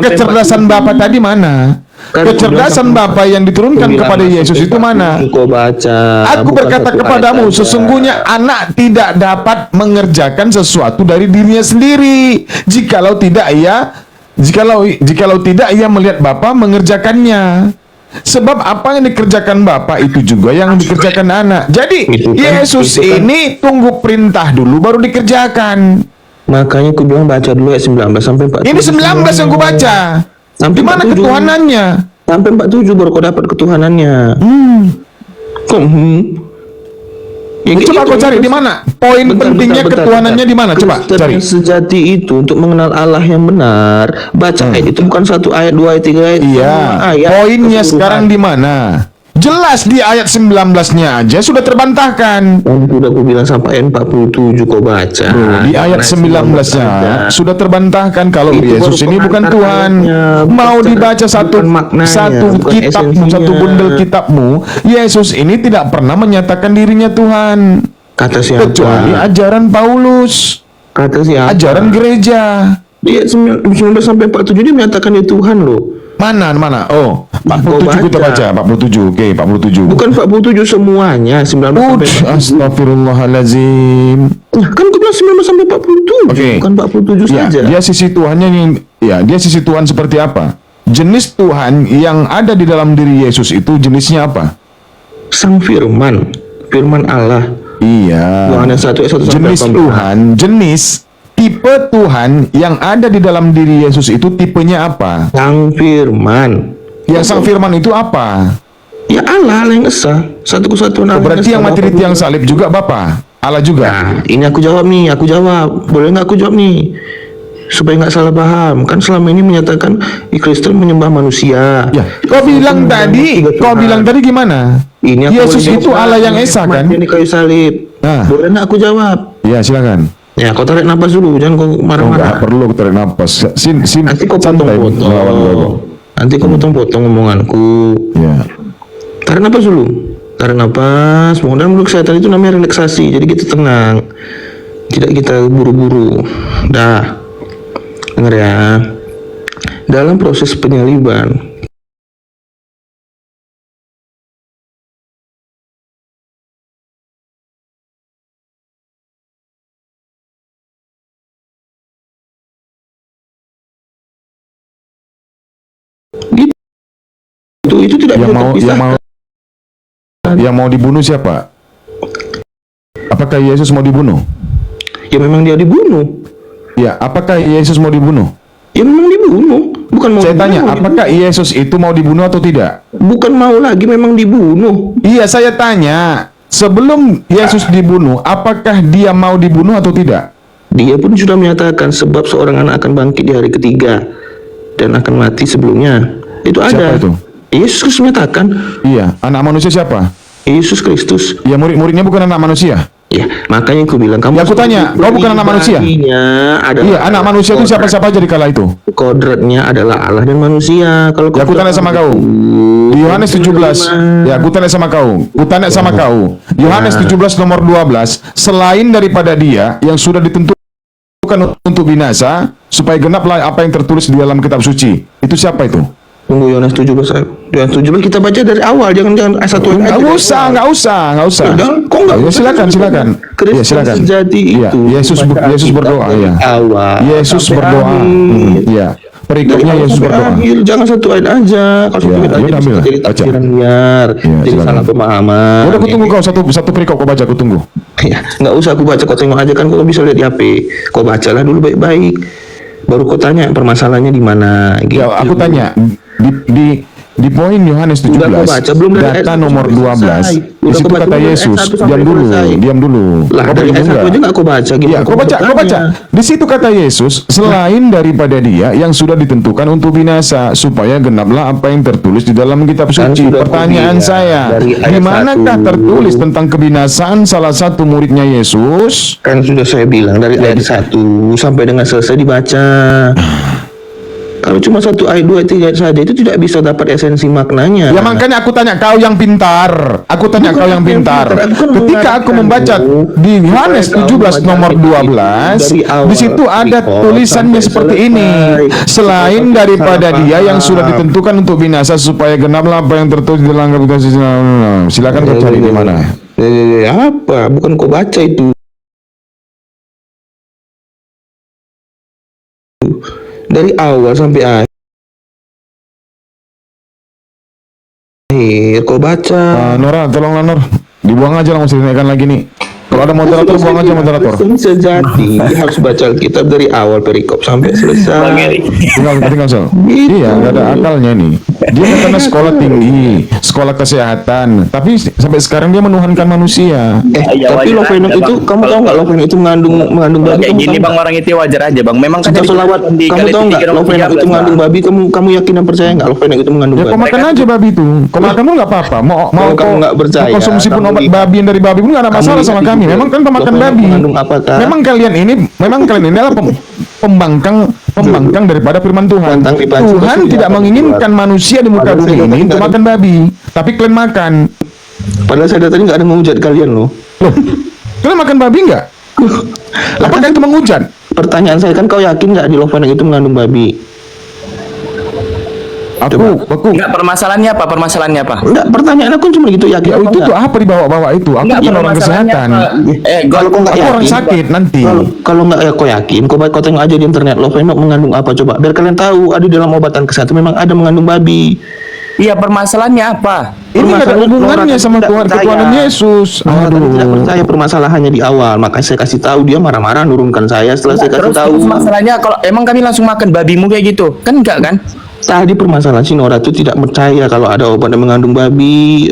kecerdasan Bapa tadi mana? Kecerdasan Bapa yang diturunkan kepada Yesus itu mana? Aku berkata kepadamu, sesungguhnya anak tidak dapat mengerjakan sesuatu dari dirinya sendiri, jikalau tidak ia melihat Bapa mengerjakannya. Sebab apa yang dikerjakan Bapa itu juga yang dikerjakan anak. Jadi Yesus ini tunggu perintah dulu baru dikerjakan. Makanya aku bilang baca dulu ayat 19 sampai 47. Ini 19 yang aku baca. Di mana ketuhanannya? Sampai 47 baru kau dapat ketuhanannya. Coba kau cari di mana? Poin pentingnya ketuhanannya di mana? Coba cari. Sejati itu untuk mengenal Allah yang benar. Baca ayat itu bukan 1 ayat, 2 ayat, 3 ayat. Iya. Poinnya sekarang di mana? Jelas di ayat 19-nya aja sudah terbantahkan. Udah aku bilang sampai ayat 47 kau baca. Di ayat 19-nya sudah terbantahkan kalau Yesus ini bukan Tuhan. Mau dibaca satu kitabmu, satu bundel kitabmu, Yesus ini tidak pernah menyatakan dirinya Tuhan. Kata siapa? Kecuali ajaran Paulus. Kata siapa? Ajaran gereja. Di ayat 19 sampai 47 dia menyatakan dia Tuhan loh. Mana? Oh, 47 kita baca. 47. Oke, 47. Bukan 47 semuanya, 19 sampai 47. Astagfirullahalazim. Kan aku bilang 19 sampai 47, bukan 47 saja. Dia sisi Tuhannya dia sisi Tuhan seperti apa? Jenis Tuhan yang ada di dalam diri Yesus itu jenisnya apa? Sang Firman Allah. Iya. Yohanes 1 ayat 1 sampai 18. Jenis Tuhan, tipe Tuhan yang ada di dalam diri Yesus itu tipenya apa? Sang Firman. Yang Sang Firman itu apa? Ya Allah yang esa, satu kesatuan Allah. Berarti yang mati di tiang salib juga Bapa? Allah juga? Nah, ini aku jawab. Boleh nggak aku jawab nih? Supaya nggak salah paham. Kan selama ini menyatakan Kristen menyembah manusia. Ya, kau bilang tadi gimana? Ini Yesus itu Allah yang esa kan? Ini kayu salib. Nah. Boleh nggak aku jawab? Ya, silakan. Ya, kau tarik napas dulu, jangan kau marah-marah. Nggak perlu tarik napas. Nanti kau potong-potong. Nanti kau potong-potong omonganku. Ya. Tarik napas dulu. Tarik napas. Mudah-mudahan dulu kesehatan itu namanya relaksasi. Jadi kita tenang. Tidak kita buru-buru. Dah. Dengar ya. Dalam proses penyaliban, itu tidak yang mau dibunuh siapa? Apakah Yesus mau dibunuh? Ya memang dia dibunuh. Ya, apakah Yesus mau dibunuh? Ya memang dibunuh. Bukan mau. Saya tanya, apakah Yesus itu mau dibunuh atau tidak? Bukan mau lagi, memang dibunuh. Iya, saya tanya, sebelum Yesus dibunuh, apakah dia mau dibunuh atau tidak? Dia pun sudah menyatakan sebab seorang anak akan bangkit di hari ketiga dan akan mati sebelumnya. Itu ada. Siapa itu? Yesus Kristus menyatakan. Iya, anak manusia siapa? Yesus Kristus. Ya, murid-muridnya bukan anak manusia. Ya, makanya aku bilang kamu. Ya, aku tanya, kau bukan anak manusia? Iya, anak manusia itu siapa-siapa aja di kala itu. Kodratnya adalah Allah dan manusia. Kalau ya, aku tanya sama kau. Di Yohanes 17. Ya, aku tanya sama kau. Yohanes 17 nomor 12. Selain daripada dia yang sudah ditentukan untuk binasa, supaya genaplah apa yang tertulis di dalam kitab suci. Itu siapa itu? Tunggu Yohanes 17. Yohanes 17 kita baca dari awal, jangan satu ayat. Enggak usah. Kok enggak? Ya, silakan. Ya, silakan. Sejati ya, itu. Yesus berdoa ya. Yesus berdoa. Ya. Perikopnya Yesus berdoa. Jangan satu ayat aja. Kalau satu ayat aja bisa jadi tafsiran liar. Jadi salah pemahaman. Udah aku tunggu kau satu perikop kau baca, aku tunggu. Ya, enggak usah aku baca, kau tengok aja kan, kau bisa lihat di HP. Kau bacalah dulu baik-baik. Baru kau tanya permasalahannya di mana gitu. Ya, aku tanya di poin Yohanes 17 data nomor 12 di situ kata Yesus, diam dulu. Lah dari ayat 1 aja enggak kau baca gitu. Ya, kau baca. Di situ kata Yesus, selain daripada dia yang sudah ditentukan untuk binasa, supaya genaplah apa yang tertulis di dalam kitab suci. Pertanyaan saya, di manakah tertulis tentang kebinasaan salah satu muridnya Yesus? Kan sudah saya bilang dari ayat 1 sampai dengan selesai dibaca. Kalau cuma 1 ayat 2 ayat 3 saja itu tidak bisa dapat esensi maknanya. Ya makanya aku tanya kau yang pintar. Aku tanya kau yang pintar. Ketika aku membaca di Yohanes 17 nomor 12, di situ ada tulisannya seperti ini. Selain daripada dia yang sudah ditentukan untuk binasa supaya genaplah apa yang tertulis di dalam kitab. Silakan kau cari di mana. Apa? Bukan kau baca itu. Dari awal sampai akhir kau baca. Nora, tolonglah Nor, dibuang aja langsung dinaikkan lagi nih. Kalau ada moderator buang aja moderator. Sejati harus baca Alkitab dari awal perikop sampai selesai. Tinggal Sol. Iya, nggak ada akalnya nih. Dia karena sekolah tinggi, sekolah kesehatan, tapi sampai sekarang dia menuhankan manusia. Tapi Lovenox itu, kamu tahu nggak Lovenox itu mengandung babi? Kayak gini bang, orang itu wajar aja bang. Memang kan kamu tahu nggak Lovenox itu mengandung babi? Kamu yakin dan percaya nggak Lovenox itu mengandung babi? Ya kau makan aja babi itu. Kau makan pun nggak apa-apa. Mau kamu nggak percaya? Konsumsi pun obat babi yang dari babi pun nggak ada masalah sama kami. Memang kan pemakan babi. Memang kalian ini adalah pembangkang daripada firman Tuhan. Tuhan tidak menginginkan manusia di muka bumi ini untuk makan babi, tapi kalian makan. Padahal saya tadi nggak ada menghujat kalian loh. Kalian makan babi nggak? Apakah itu menghujat? Pertanyaan saya kan, kau yakin nggak di Lovenox itu mengandung babi? Aku. Enggak, permasalahannya apa? Enggak, pertanyaan aku cuma gitu, yakin ya, itu tuh apa dibawa-bawa itu? Aku bukan orang kesehatan. Kalau kau nggak yakin, orang sakit nanti. Kalau nggak ya kau yakin, kau tengok aja di internet Lovenox mengandung apa coba, biar kalian tahu ada dalam obatan kesehatan memang ada mengandung babi. Iya, permasalahannya apa? Ini nggak ada hubungannya sama ketuhanan Yesus. Aduh, tidak percaya permasalahannya di awal, makanya saya kasih tahu, dia marah-marah nurunkan saya setelah saya kasih tahu. Terus masalahnya kalau emang kami langsung makan babimu kayak gitu, kan enggak kan? Tadi permasalahan si Nora itu tidak percaya kalau ada obat yang mengandung babi,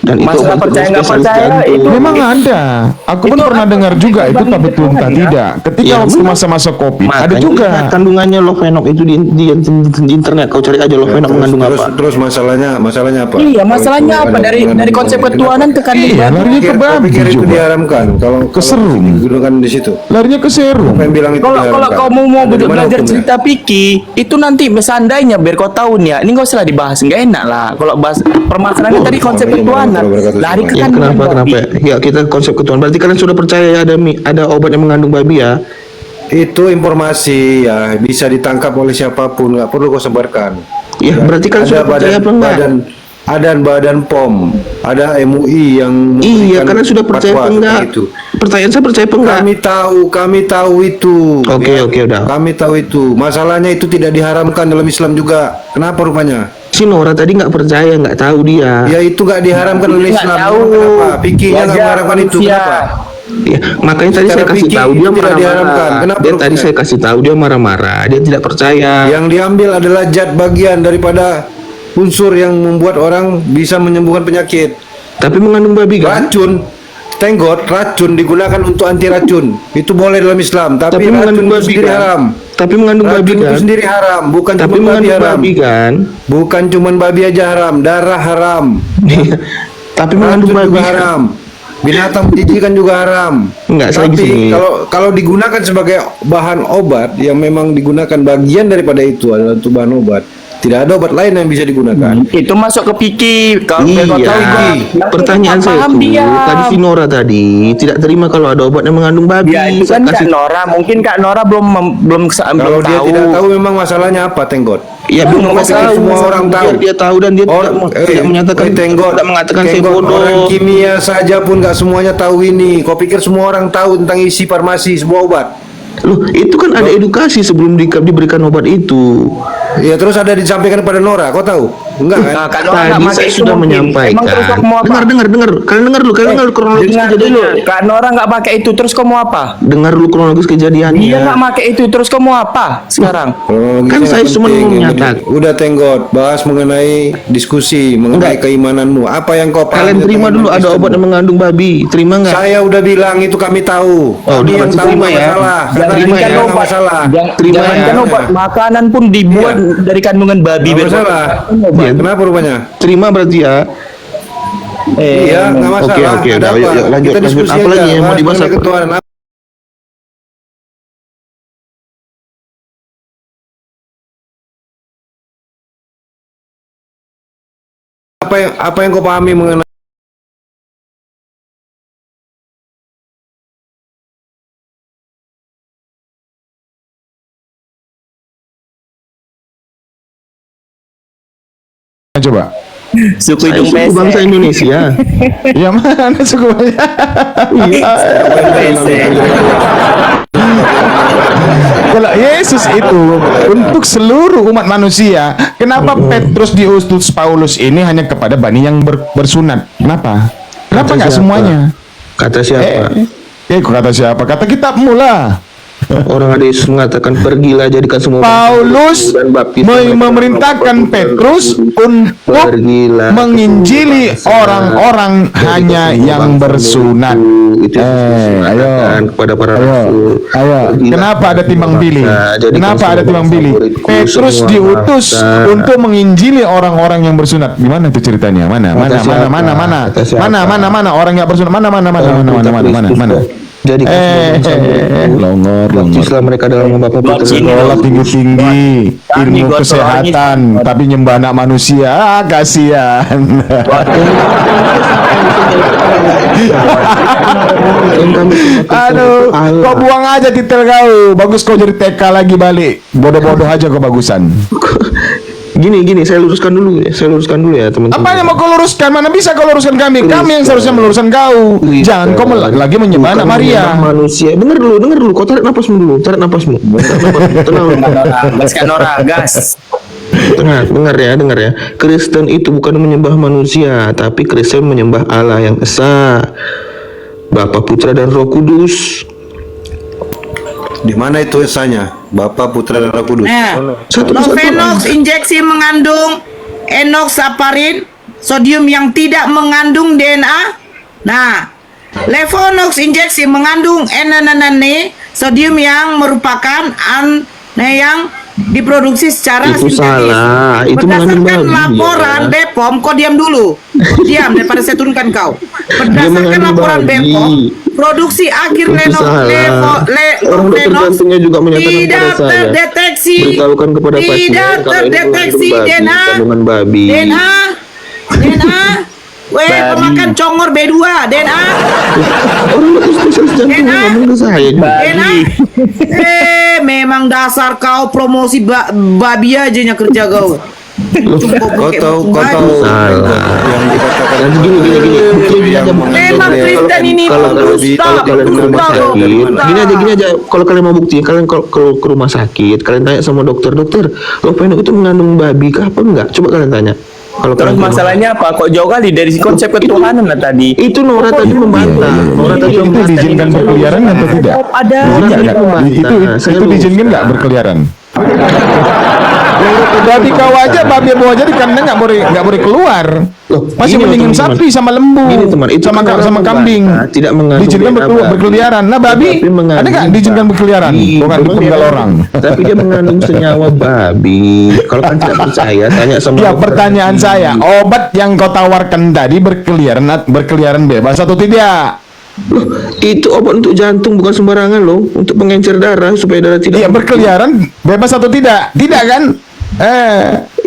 dan itu masalah obat percaya nggak percaya itu memang ada. Aku pun pernah dengar juga itu, tapi belum tidak. Ketika waktu masa-masa COVID ada juga kandungannya Lovenox itu di internet, kau cari aja Lovenox mengandung apa. Terus masalahnya apa? Iya, masalahnya apa dari konsep ketuhanan ke kandung babi? Larinya ke babi itu diharamkan. Kalau keserum digunakan di situ. Larinya ke serum. Kalau kau mau belajar cerita Piki, itu nanti seandainya biar kau tahu nih ya, ini nggak usah dibahas, nggak enak lah. Kalau bahas permasalahannya tadi konsep ketuhanan. Lari ke kenapa? Ya kita konsep ketuhanan. Berarti kalian sudah percaya ya ada obat yang mengandung babi ya? Itu informasi ya, bisa ditangkap oleh siapapun, nggak perlu kau sebarkan. Ya, berarti kalian sudah percaya apa enggak? Ada badan POM, ada MUI yang iya, kalian sudah percaya apa enggak? Itu. Pertanyaan saya percaya apa enggak? Kami tahu itu. Oke, udah. Kami tahu itu. Masalahnya itu tidak diharamkan dalam Islam juga. Kenapa rupanya? Si Nora tadi nggak percaya, nggak tahu dia. Ya itu nggak diharamkan oleh Islam. Kenapa? Pikinya nggak mengharamkan itu. Kenapa? Ya, makanya tadi saya kasih tahu dia marah-marah. Dia tadi saya kasih tahu dia marah-marah. Dia tidak percaya. Yang diambil adalah zat bagian daripada unsur yang membuat orang bisa menyembuhkan penyakit. Tapi mengandung babi kan? Racun digunakan untuk anti racun. Itu boleh dalam Islam. Tapi racun itu sendiri haram. Tapi mengandung babi kan? Itu sendiri haram. Bukan cuma babi haram. Bukan cuma babi aja haram. Darah haram. Tapi mengandung babi haram. Binatang menjijikan juga haram. Tapi kalau digunakan sebagai bahan obat yang memang digunakan bagian daripada itu adalah untuk bahan obat, tidak ada obat lain yang bisa digunakan. Itu masuk ke Piki. Pertanyaan saya itu tadi si Nora tadi tidak terima kalau ada obat yang mengandung babi. Ya itu kan Kak Nora, mungkin Kak Nora belum kalau dia tahu. Tidak tahu memang masalahnya apa, Tenggot. Ya belum tahu, semua orang tahu. Dia tahu dan dia tidak menyatakan, Tenggot, tidak mengatakan saya bodoh. Orang kimia saja pun nggak semuanya tahu ini. Kau pikir semua orang tahu tentang isi farmasi sebuah obat? Loh, itu kan ada edukasi sebelum diberikan obat itu. Ya terus ada disampaikan pada Nora, kau tahu? Enggak kan? Tadi saya sudah menyampaikan. Dengar. Kalian dengar dulu kronologis kejadiannya. Kak Nora nggak pakai itu, terus kamu apa? Dengar dulu kronologis kejadiannya. Dia nggak pakai itu, terus kamu apa sekarang? Kan saya cuma menyatakan. Udah Tenggot, bahas mengenai diskusi mengenai keimananmu. Apa yang kau paham? Kalian terima dulu ada obat yang mengandung babi. Terima nggak? Saya udah bilang itu kami tahu. Kami yang tahu ya. Jangan masalah. Jangankan obat, makanan pun dibuat dari kandungan babi. Masalah. Kenapa rupanya? Terima berarti ya. Iya, nggak masalah. Oke, lanjut. Apa lagi yang mau dibahas? apa yang kau pahami mengenai coba? Suku hidung Suku pesek. bangsa Indonesia. Ya mana suku bangsa? Kalau Yesus itu untuk seluruh umat manusia, kenapa Petrus diutus Paulus ini hanya kepada bani yang bersunat? Kenapa? Kenapa Kata nggak siapa? semuanya? Kata siapa? Kata siapa? Kata kitabmu lah. Orang ada Yesus mengatakan pergilah jadikan semua Paulus dan baptis memerintahkan Petrus untuk menginjili orang-orang hanya yang bersunat. Ayo, kepada para rasul. Ayo, kenapa ada timbang pilih? Kenapa ada timbang pilih? Petrus diutus untuk menginjili orang-orang yang bersunat. Gimana itu ceritanya? Mana orang yang bersunat? Mana? Jadi longor. baptislah mereka dalam nama Bapa Putra dan Sekolah tinggi-tinggi, ilmu kesehatan, tapi nyembah anak manusia, kasihan. Aduh, kau buang aja titel kau. Bagus kau jadi TK lagi balik. Bodoh-bodoh aja kau bagusan. Gini, saya luruskan dulu ya teman-teman. Apa yang mau kau luruskan? Mana bisa kau luruskan kami? Kami yang seharusnya meluruskan kau. Jangan kau lagi menyembah anak Maria. Manusia. Dengar dulu. Kau tarik napasmu dulu. Tenang. Gaskan orang, gas. Dengar ya. Kristen itu bukan menyembah manusia, tapi Kristen menyembah Allah yang esa, Bapa, Putra dan Roh Kudus. di mana itu esanya? Bapa, Putra dan Roh Kudus. Lovenox injeksi mengandung enoxaparin, sodium yang tidak mengandung DNA. Nah, Levonox injeksi mengandung NNNN, sodium yang merupakan yang diproduksi secara Itu sintetis. salah. Itu mengandung Berdasarkan babi, laporan ya. BPOM, kau diam dulu. Diam daripada saya turunkan kau. Berdasarkan mengandung laporan babi. BPOM, produksi akhir Itu salah. Orang dokter jantungnya juga menyatakan tidak kepada saya. terdeteksi. Beritahukan kepada pasien Tidak kalau ini terdeteksi mengandung babi, DNA. kandungan babi. DNA. Weh, pemakan congor B2, DNA. Orang dokter spesialis jantung ngomong ke saya juga. DNA. Memang dasar kau promosi babi aja nya kerja kau. Kau tahu salah. Yang gini. Memang Kristen ini Kalau kalian ke rumah sakit, gini aja. Kalau kalian mau bukti, kalian kalau ke rumah sakit, kalian tanya sama dokter, Lovenox itu mengandung babi kah apa enggak? Coba kalian tanya. Kalau Terus kalian masalahnya apa? Kok jauh kali dari konsep ketuhanan lah tadi? itu Nora tadi membantah. Nora tadi Itu diizinkan berkeliaran atau tidak? Ada. Itu diizinkan nggak berkeliaran? Berarti kau aja babi aja di kandang nggak boleh keluar. Masih mendingin sapi sama lembu, Gini, teman, itu sama kan sama orang kambing. membantah, tidak mengandung Diizinkan DNA berkeliaran. Nah babi Tapi mengandung ada nggak diizinkan berkeliaran? Bukan dipenggal orang. Tapi dia mengandung senyawa babi. Kalau kan tidak percaya, tanya sama Ya dokter. pertanyaan saya, obat yang kau tawarkan tadi berkeliaran bebas atau tidak? Loh, itu obat untuk jantung bukan sembarangan loh, untuk pengencer darah supaya darah tidak. Iya berkeliaran bebas atau tidak? Tidak kan?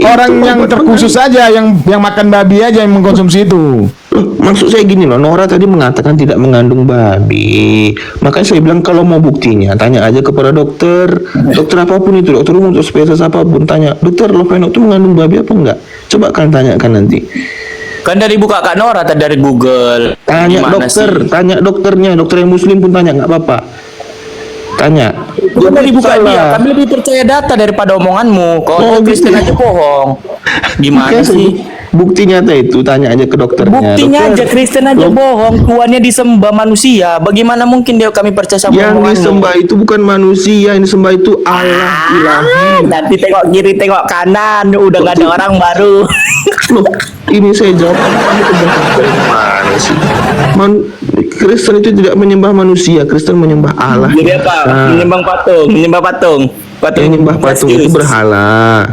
Orang yang terkhusus saja yang makan babi aja yang mengkonsumsi itu. Loh, maksud saya gini loh, Nora tadi mengatakan tidak mengandung babi. Makanya saya bilang kalau mau buktinya tanya aja kepada dokter apapun itu, dokter umum, dokter spesialis apapun, tanya, dokter Lovenox itu mengandung babi apa enggak? Coba kalian tanyakan nanti. Kan dari buka Kak Nora tadi dari Google. Tanya Gimana dokter, sih? tanya dokternya, dokter yang muslim pun tanya, nggak apa-apa. Tanya. Kan dari buka Salah. dia, kami lebih percaya data daripada omonganmu. Kalau Kristen aja bohong. Gimana Makanya sih? bukti nyata itu tanya aja ke dokternya. Buktinya Dokter, aja Kristen aja bohong. Tuannya disembah manusia. Bagaimana mungkin dia kami percaya sama yang omonganmu? disembah itu bukan manusia, yang disembah itu Allah ilahi. Nanti tengok kiri, tengok kanan, udah gak ada orang baru. Loh, ini saya jawab. Kamu mana sih? Kristen itu tidak menyembah manusia, Kristen menyembah Allah. Jadi apa? Menyembah patung, menyembah patung. Menyembah patung itu berhala.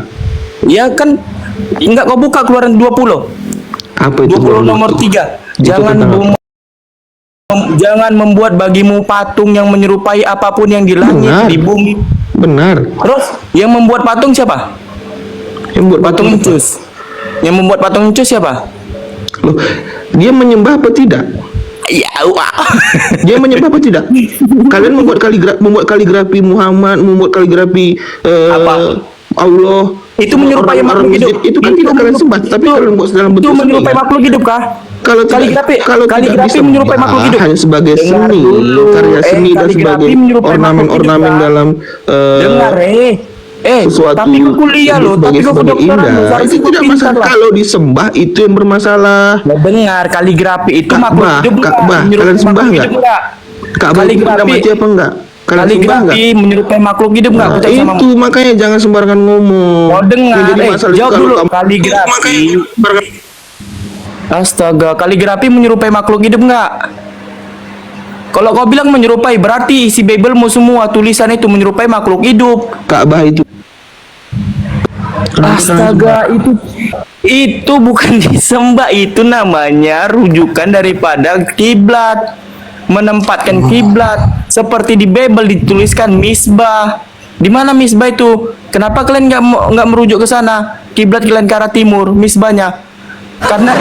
Ya kan, enggak kau buka Keluaran 20. Apa itu? 20 nomor 3. Jangan membuat bagimu patung yang menyerupai apapun yang di langit, Benar. di bumi. Benar. Terus yang membuat patung siapa? Yang buat Patung Uncus. Yang membuat patung Uncus siapa? Loh, dia menyembah apa tidak? Ya, wah. Dia menyembah apa tidak? Kalian membuat kaligrafi Muhammad, membuat kaligrafi Allah. Itu menyerupai makhluk hidup. Itu kan tidak kalian sembah, tapi kalian buat dalam bentuk Itu menyerupai seni. makhluk hidup kah? Kalau Kaligrafi bisa menyerupai makhluk hidup. hanya sebagai Dengar seni, dulu. karya seni dan Kaligrafi sebagai menyerupai makhluk hidup, ornamen-ornamen Kak. dalam Dengar, sesuatu tapi ke kuliah loh, tapi ke sebagai kedokteran indah. loh, seharusnya Itu tidak pintar masalah. lah. Kalau disembah itu yang bermasalah. Nah, dengar, kaligrafi itu makhluk hidup nggak? Ka'bah, Menyerupai kalian sembah makhluk nggak? hidup nggak? Ka'bah itu benda mati apa enggak? Kalian sembah nggak? Kaligrafi menyerupai makhluk hidup nggak? Nah, Percaya sama itu makanya jangan sembarangan ngomong. Oh, dengar, Yang jadi masalah jawab itu dulu. kalau Kaligrafi. Astaga, kaligrafi menyerupai makhluk hidup nggak? Kalau kau bilang menyerupai, berarti isi Biblemu semua tulisan itu menyerupai makhluk hidup. Ka'bah itu. Astaga, itu bukan disembah, itu namanya rujukan daripada kiblat. Menempatkan kiblat seperti di Bible dituliskan misbah. Di mana misbah itu? Kenapa kalian nggak merujuk ke sana? Kiblat kalian ke arah timur, misbahnya. Karena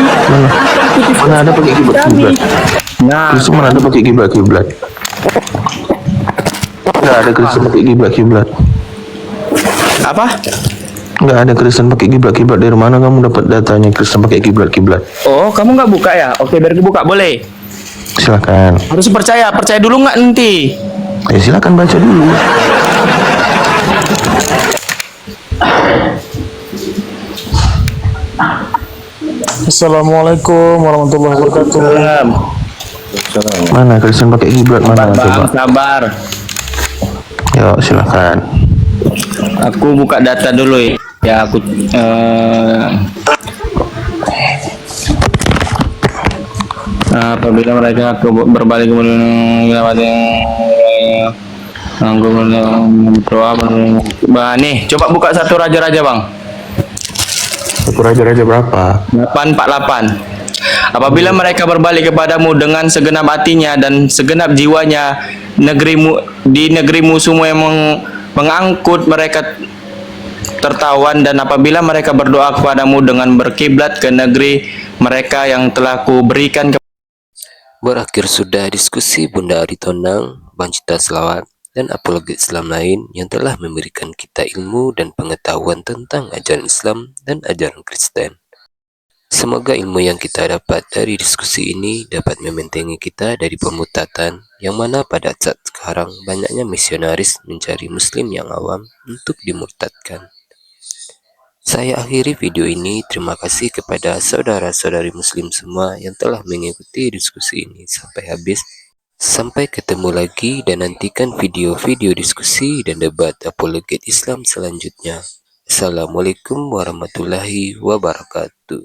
mana ada pakai kiblat. Nah, Kristen mana ada pakai kiblat. Enggak ada Kristen pakai kiblat. apa? Enggak ada Kristen pakai kiblat. Dari mana kamu dapat datanya Kristen pakai kiblat? Oh, kamu nggak buka ya? Oke, biar buka, boleh. Silakan. Harus percaya dulu nggak nanti? Ya silakan baca dulu. Assalamualaikum warahmatullahi wabarakatuh. Mana Kristen pakai kiblat mana? Coba. Sabar. Yuk silakan. Aku buka data dulu ya. Ya aku apabila mereka berbalik kemudian nih, coba buka satu raja-raja, Bang. Satu raja-raja berapa? 848. Apabila mereka berbalik kepadamu dengan segenap hatinya dan segenap jiwanya, di negeri musuhmu yang mengangkut mereka tertawan, dan apabila mereka berdoa kepadamu dengan berkiblat ke negeri mereka yang telah kuberikan Berakhir sudah diskusi Bunda Aritonang, Bang Cita Selawat, dan apologet Islam lain yang telah memberikan kita ilmu dan pengetahuan tentang ajaran Islam dan ajaran Kristen. Semoga ilmu yang kita dapat dari diskusi ini dapat membentengi kita dari pemutatan, yang mana pada saat sekarang banyaknya misionaris mencari muslim yang awam untuk dimurtadkan. Saya akhiri video ini. Terima kasih kepada saudara-saudari muslim semua yang telah mengikuti diskusi ini sampai habis. Sampai ketemu lagi dan nantikan video-video diskusi dan debat apologet Islam selanjutnya. Assalamualaikum warahmatullahi wabarakatuh.